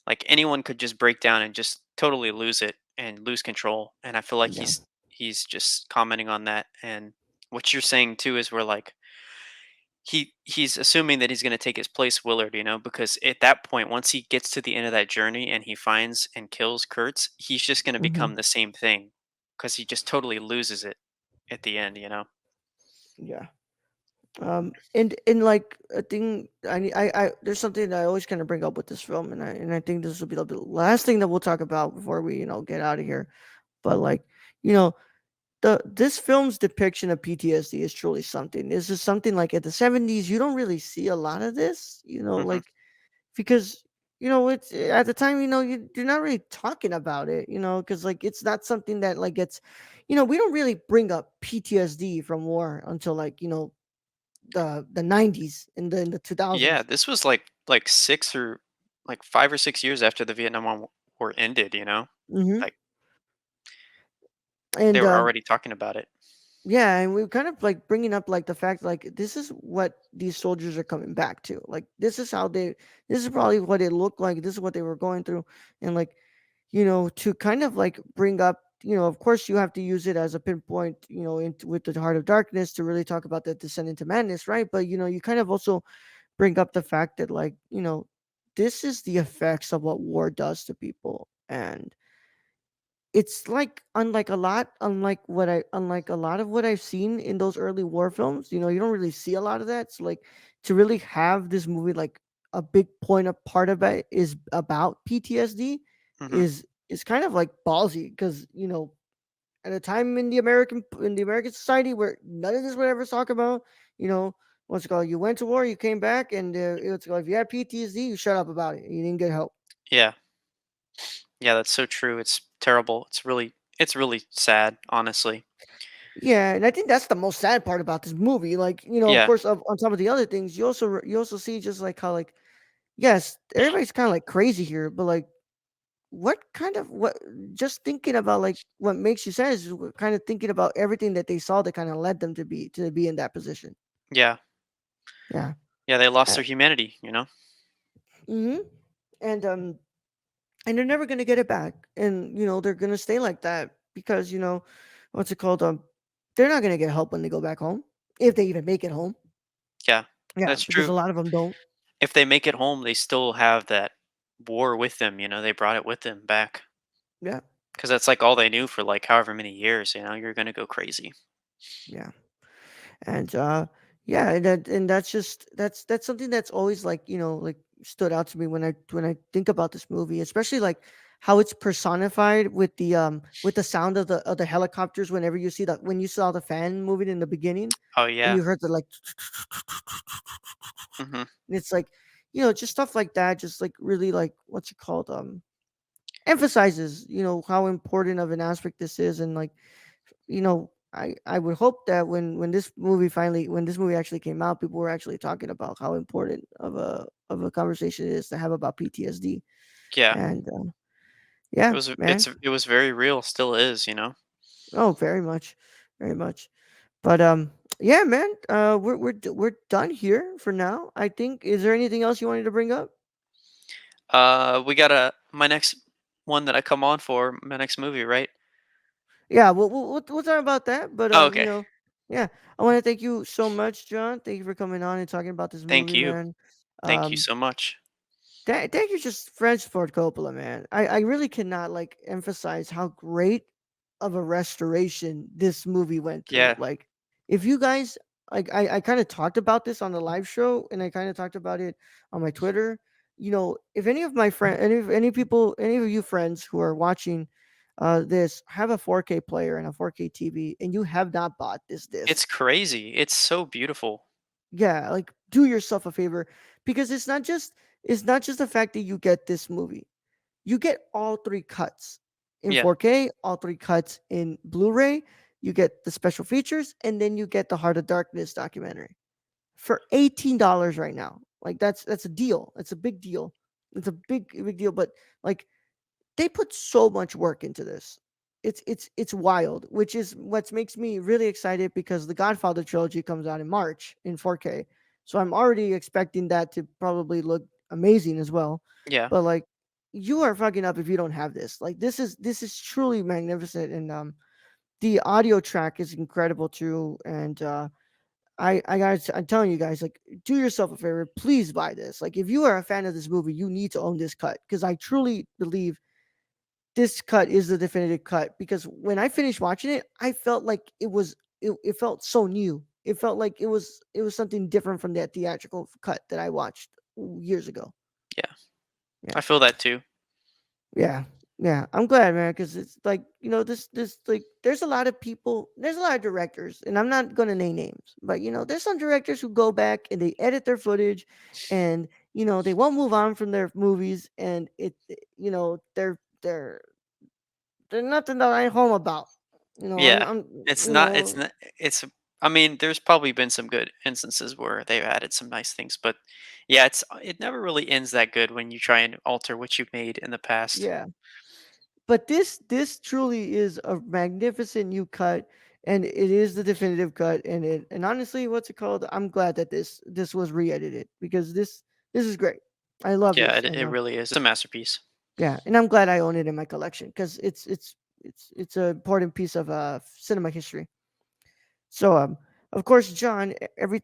like anyone could just break down and just totally lose it and lose control. And I feel like Yeah. he's just commenting on that. And what you're saying too is we're like he's assuming that he's going to take his place, Willard, because at that point, once he gets to the end of that journey and he finds and kills Kurtz, he's just going to Mhm. become the same thing because he just totally loses it at the end. Yeah. And like a thing I there's something that I always kind of bring up with this film, and I think this will be the last thing that we'll talk about before we get out of here. But like, you know, this film's depiction of PTSD is truly something. This is something like at the 70s, you don't really see a lot of this, Hmm. like because it's at the time, you're not really talking about it, because like it's not something that like gets, we don't really bring up PTSD from war until like the 90s and then the Yeah, 2000s. this was like 5 or 6 years after the Vietnam War ended. Hmm. Like they And were already talking about it. yeah, and we kind of like bringing up like the fact like this is what these soldiers are coming back to. Like this is probably what it looked like. This is what they were going through, and like to kind of like bring up, of course you have to use it as a pinpoint, with the Heart of Darkness to really talk about the descent into madness, right? But you kind of also bring up the fact that like this is the effects of what war does to people, and it's like unlike a lot of what I've seen in those early war films. You don't really see a lot of that. So like to really have this movie like a big point of part of it is about PTSD Hmm. is kind of like ballsy because at a time in the American society where none of this would ever talk about, you know what's it called, you went to war, you came back, and it's called, if you had PTSD, you shut up about it, you didn't get help. Yeah, yeah, that's so true. It's terrible. It's really sad, honestly. Yeah, and I think that's the most sad part about this movie. Like, of Yeah, course, on top of the other things, you also see just like how like, yes, everybody's kind of like crazy here, but like, what just thinking about like what makes you sad is kind of thinking about everything that they saw that kind of led them to be in that position. yeah, Yeah. yeah. They lost Uh, their humanity. hmm and and they're never gonna get it back, and they're gonna stay like that because what's it called, they're not gonna get help when they go back home, if they even make it home. Yeah, Yeah, that's because true. a lot of them don't. If they make it home, they still have that war with them. They brought it with them back Yeah. because that's like all they knew for like however many years. You're gonna go crazy. Yeah. And yeah, and that's just that's something that's always like, like stood out to me when I think about this movie, especially like how it's personified with the sound of the helicopters whenever you see that, when you saw the fan moving in the beginning, Oh and yeah. you heard the like, Hmm. and it's like, just stuff like that, just like really like, what's it called, emphasizes, how important of an aspect this is. And like, I would hope that when this movie actually came out, people were actually talking about how important of a conversation it is to have about PTSD. Yeah. And yeah, man. It was very real. Still is. Oh, very much, very much. But yeah, man. We're done here for now, I think. Is there anything else you wanted to bring up? We got my next one that I come on for my next movie, right? Yeah, we'll talk about that. But Oh, okay. yeah, I want to thank you so much, John. Thank you for coming on and talking about this Thank movie, you. man. Thank you Um, so much. thank you, just French Ford Coppola, man. I really cannot like emphasize how great of a restoration this movie went through. Yeah. Like, if you guys like, I kind of talked about this on the live show, and I kind of talked about it on my Twitter. If any of my friend, any people, any of you friends who are watching this have a 4K player and a 4K TV, and you have not bought this It's disc, crazy. It's so beautiful. yeah, like do yourself a favor, because it's not just the fact that you get this movie. You get all three cuts in Yeah. 4K, all three cuts in Blu-ray. You get the special features, and then you get the Heart of Darkness documentary for $18 right now. Like that's a deal. It's a big deal. It's a big deal. But like they put so much work into this. it's wild, which is what makes me really excited because the Godfather trilogy comes out in March in 4K. So I'm already expecting that to probably look amazing as well. Yeah. But like, you are fucking up if you don't have this. Like, this is truly magnificent, and the audio track is incredible too. And I'm telling you guys, like, do yourself a favor, please buy this. Like, if you are a fan of this movie, you need to own this cut because I truly believe this cut is the definitive cut. Because when I finished watching it, I felt like it felt so new. It felt like it was something different from that theatrical cut that I watched years ago. Yeah. Yeah. I feel that too. Yeah. Yeah, I'm glad, man, because it's like, this like there's a lot of people, there's a lot of directors, and I'm not gonna name names, but there's some directors who go back and they edit their footage, and they won't move on from their movies, and they're nothing that I'm home about. Yeah. I'm It's not. It's not. It's. I mean, there's probably been some good instances where they've added some nice things, but yeah, it never really ends that good when you try and alter what you've made in the past. yeah. But this truly is a magnificent new cut, and it is the definitive cut, and honestly, what's it called? I'm glad that this was re-edited because this is great. I love Yeah, this, it, and it really is. It's a masterpiece. yeah, and I'm glad I own it in my collection because it's an important piece of cinema history. So of course, John, every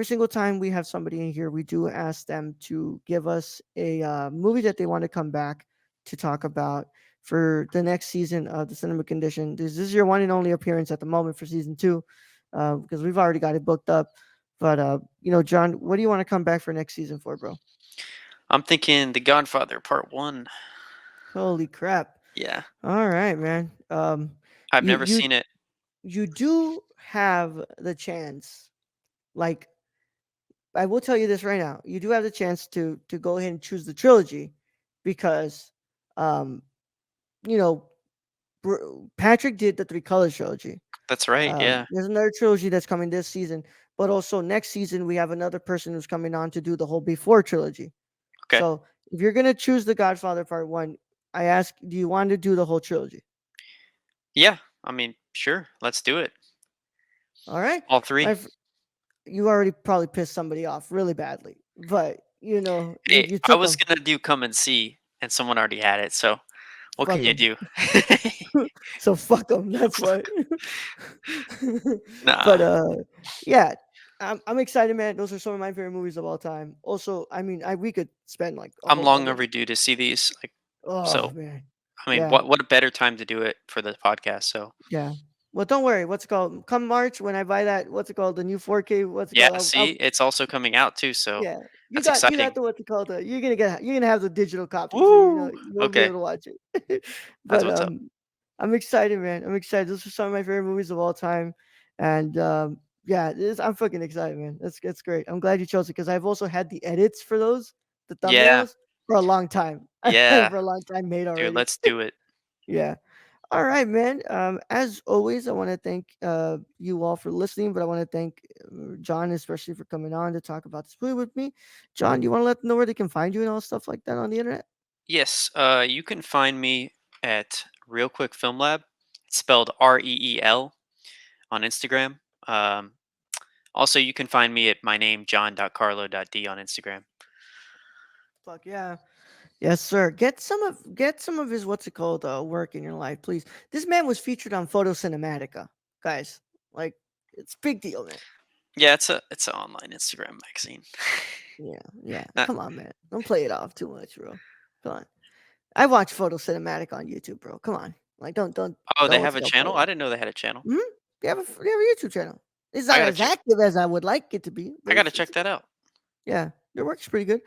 single time we have somebody in here, we do ask them to give us a movie that they want to come back to talk about for the next season of the Cinema Condition. This is your one and only appearance at the moment for season 2, because we've already got it booked up. But John, what do you want to come back for next season for, bro? I'm thinking The Godfather Part 1. Holy crap! Yeah. All right, man. I've you never you seen it. you do have the chance, like, I will tell you this right now. You do have the chance to go ahead and choose the trilogy because, um, you know, Patrick did the Three Colors trilogy. That's right. Yeah. There's another trilogy that's coming this season, but also next season we have another person who's coming on to do the whole Before trilogy. Okay. So if you're gonna choose the Godfather Part 1, I ask, do you want to do the whole trilogy? Yeah. I mean, sure. Let's do it. All right. All three. You already probably pissed somebody off really badly, but Hey, you I took was them. gonna do Come and See, and someone already had it. So what Fuck can you 'em. do? So fuck them. That's what. But Nah. yeah, I'm excited, man. Those are some of my favorite movies of all time. Also, I mean, we could spend like a I'm whole long other. overdue to see these. Like, Oh so man, I mean, yeah, what a better time to do it for the podcast? So yeah. Well, don't worry. What's it called? Come March when I buy that. What's it called? The new 4K. What's it yeah. called? See, it's also coming out too. So Yeah. that's You got exciting. the what's it called? You're gonna have the digital copy, so Woo! you'll be Okay, able to watch it. that's But what's up. I'm excited, man. I'm excited. Those are some of my favorite movies of all time, and yeah, I'm fucking excited, man. That's great. I'm glad you chose it because I've also had the edits for those, the Yeah. thumbnails, for a long time. I had it Yeah, for a long time made dude. already. Let's do it. Yeah. All right, man. As always, I want to thank you all for listening, but I want to thank John especially for coming on to talk about this movie with me. John, do you want to let them know where they can find you and all stuff like that on the internet? Yes. You can find me at Real Quick Film Lab. It's spelled REEL on Instagram. Also, you can find me at my name john.carlo.d on Instagram. Fuck yeah. Yes, sir. Get some of his what's it called work in your life, please. This man was featured on Photo Cinematica, guys. Like, it's a big deal, man. Yeah, it's an online Instagram magazine. Yeah, yeah. Not, Come on, man. Don't play it off too much, bro. Come on. I watch Photo Cinematic on YouTube, bro. Come on. Like, don't oh, they what's have it a called, play channel. it I off. didn't know they had a channel. Mhm. They have a YouTube channel. It's I not gotta as check. active as I would like it to be, I but gotta it's check that out. yeah, their work's pretty good.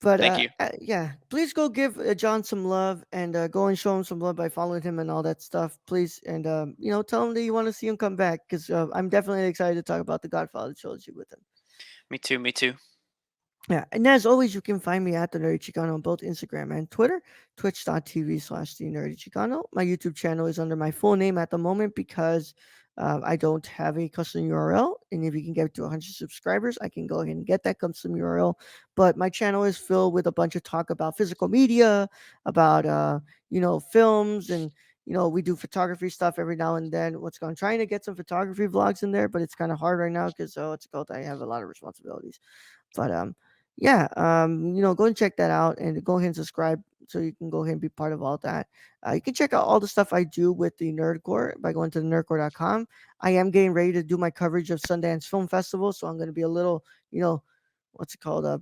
But Thank you. yeah, please go give John some love and go and show him some love by following him and all that stuff, please. And tell him that you want to see him come back because I'm definitely excited to talk about the Godfather trilogy with him. Me too. Me too. Yeah, and as always, you can find me at the Nerdy Chicano on both Instagram and Twitter, twitch.tv/the Nerdy Chicano. My YouTube channel is under my full name at the moment because I don't have a custom URL. And if you can get to 100 subscribers, I can go ahead and get that custom URL. But my channel is filled with a bunch of talk about physical media, about films, and we do photography stuff every now and then. Trying to get some photography vlogs in there, but it's kind of hard right now because I have a lot of responsibilities. But yeah, go and check that out and go ahead and subscribe so you can go ahead and be part of all that. You can check out all the stuff I do with the Nerdcore by going to nerdcore.com. I am getting ready to do my coverage of Sundance Film Festival, so I'm going to be a little,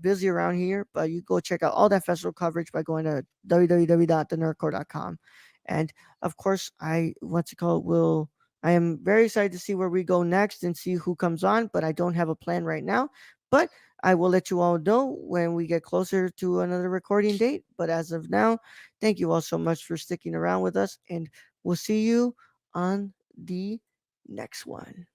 busy around here. But you go check out all that festival coverage by going to www.thenerdcore.com. And of course, I am very excited to see where we go next and see who comes on, but I don't have a plan right now. But I will let you all know when we get closer to another recording date. But as of now, thank you all so much for sticking around with us, and we'll see you on the next one.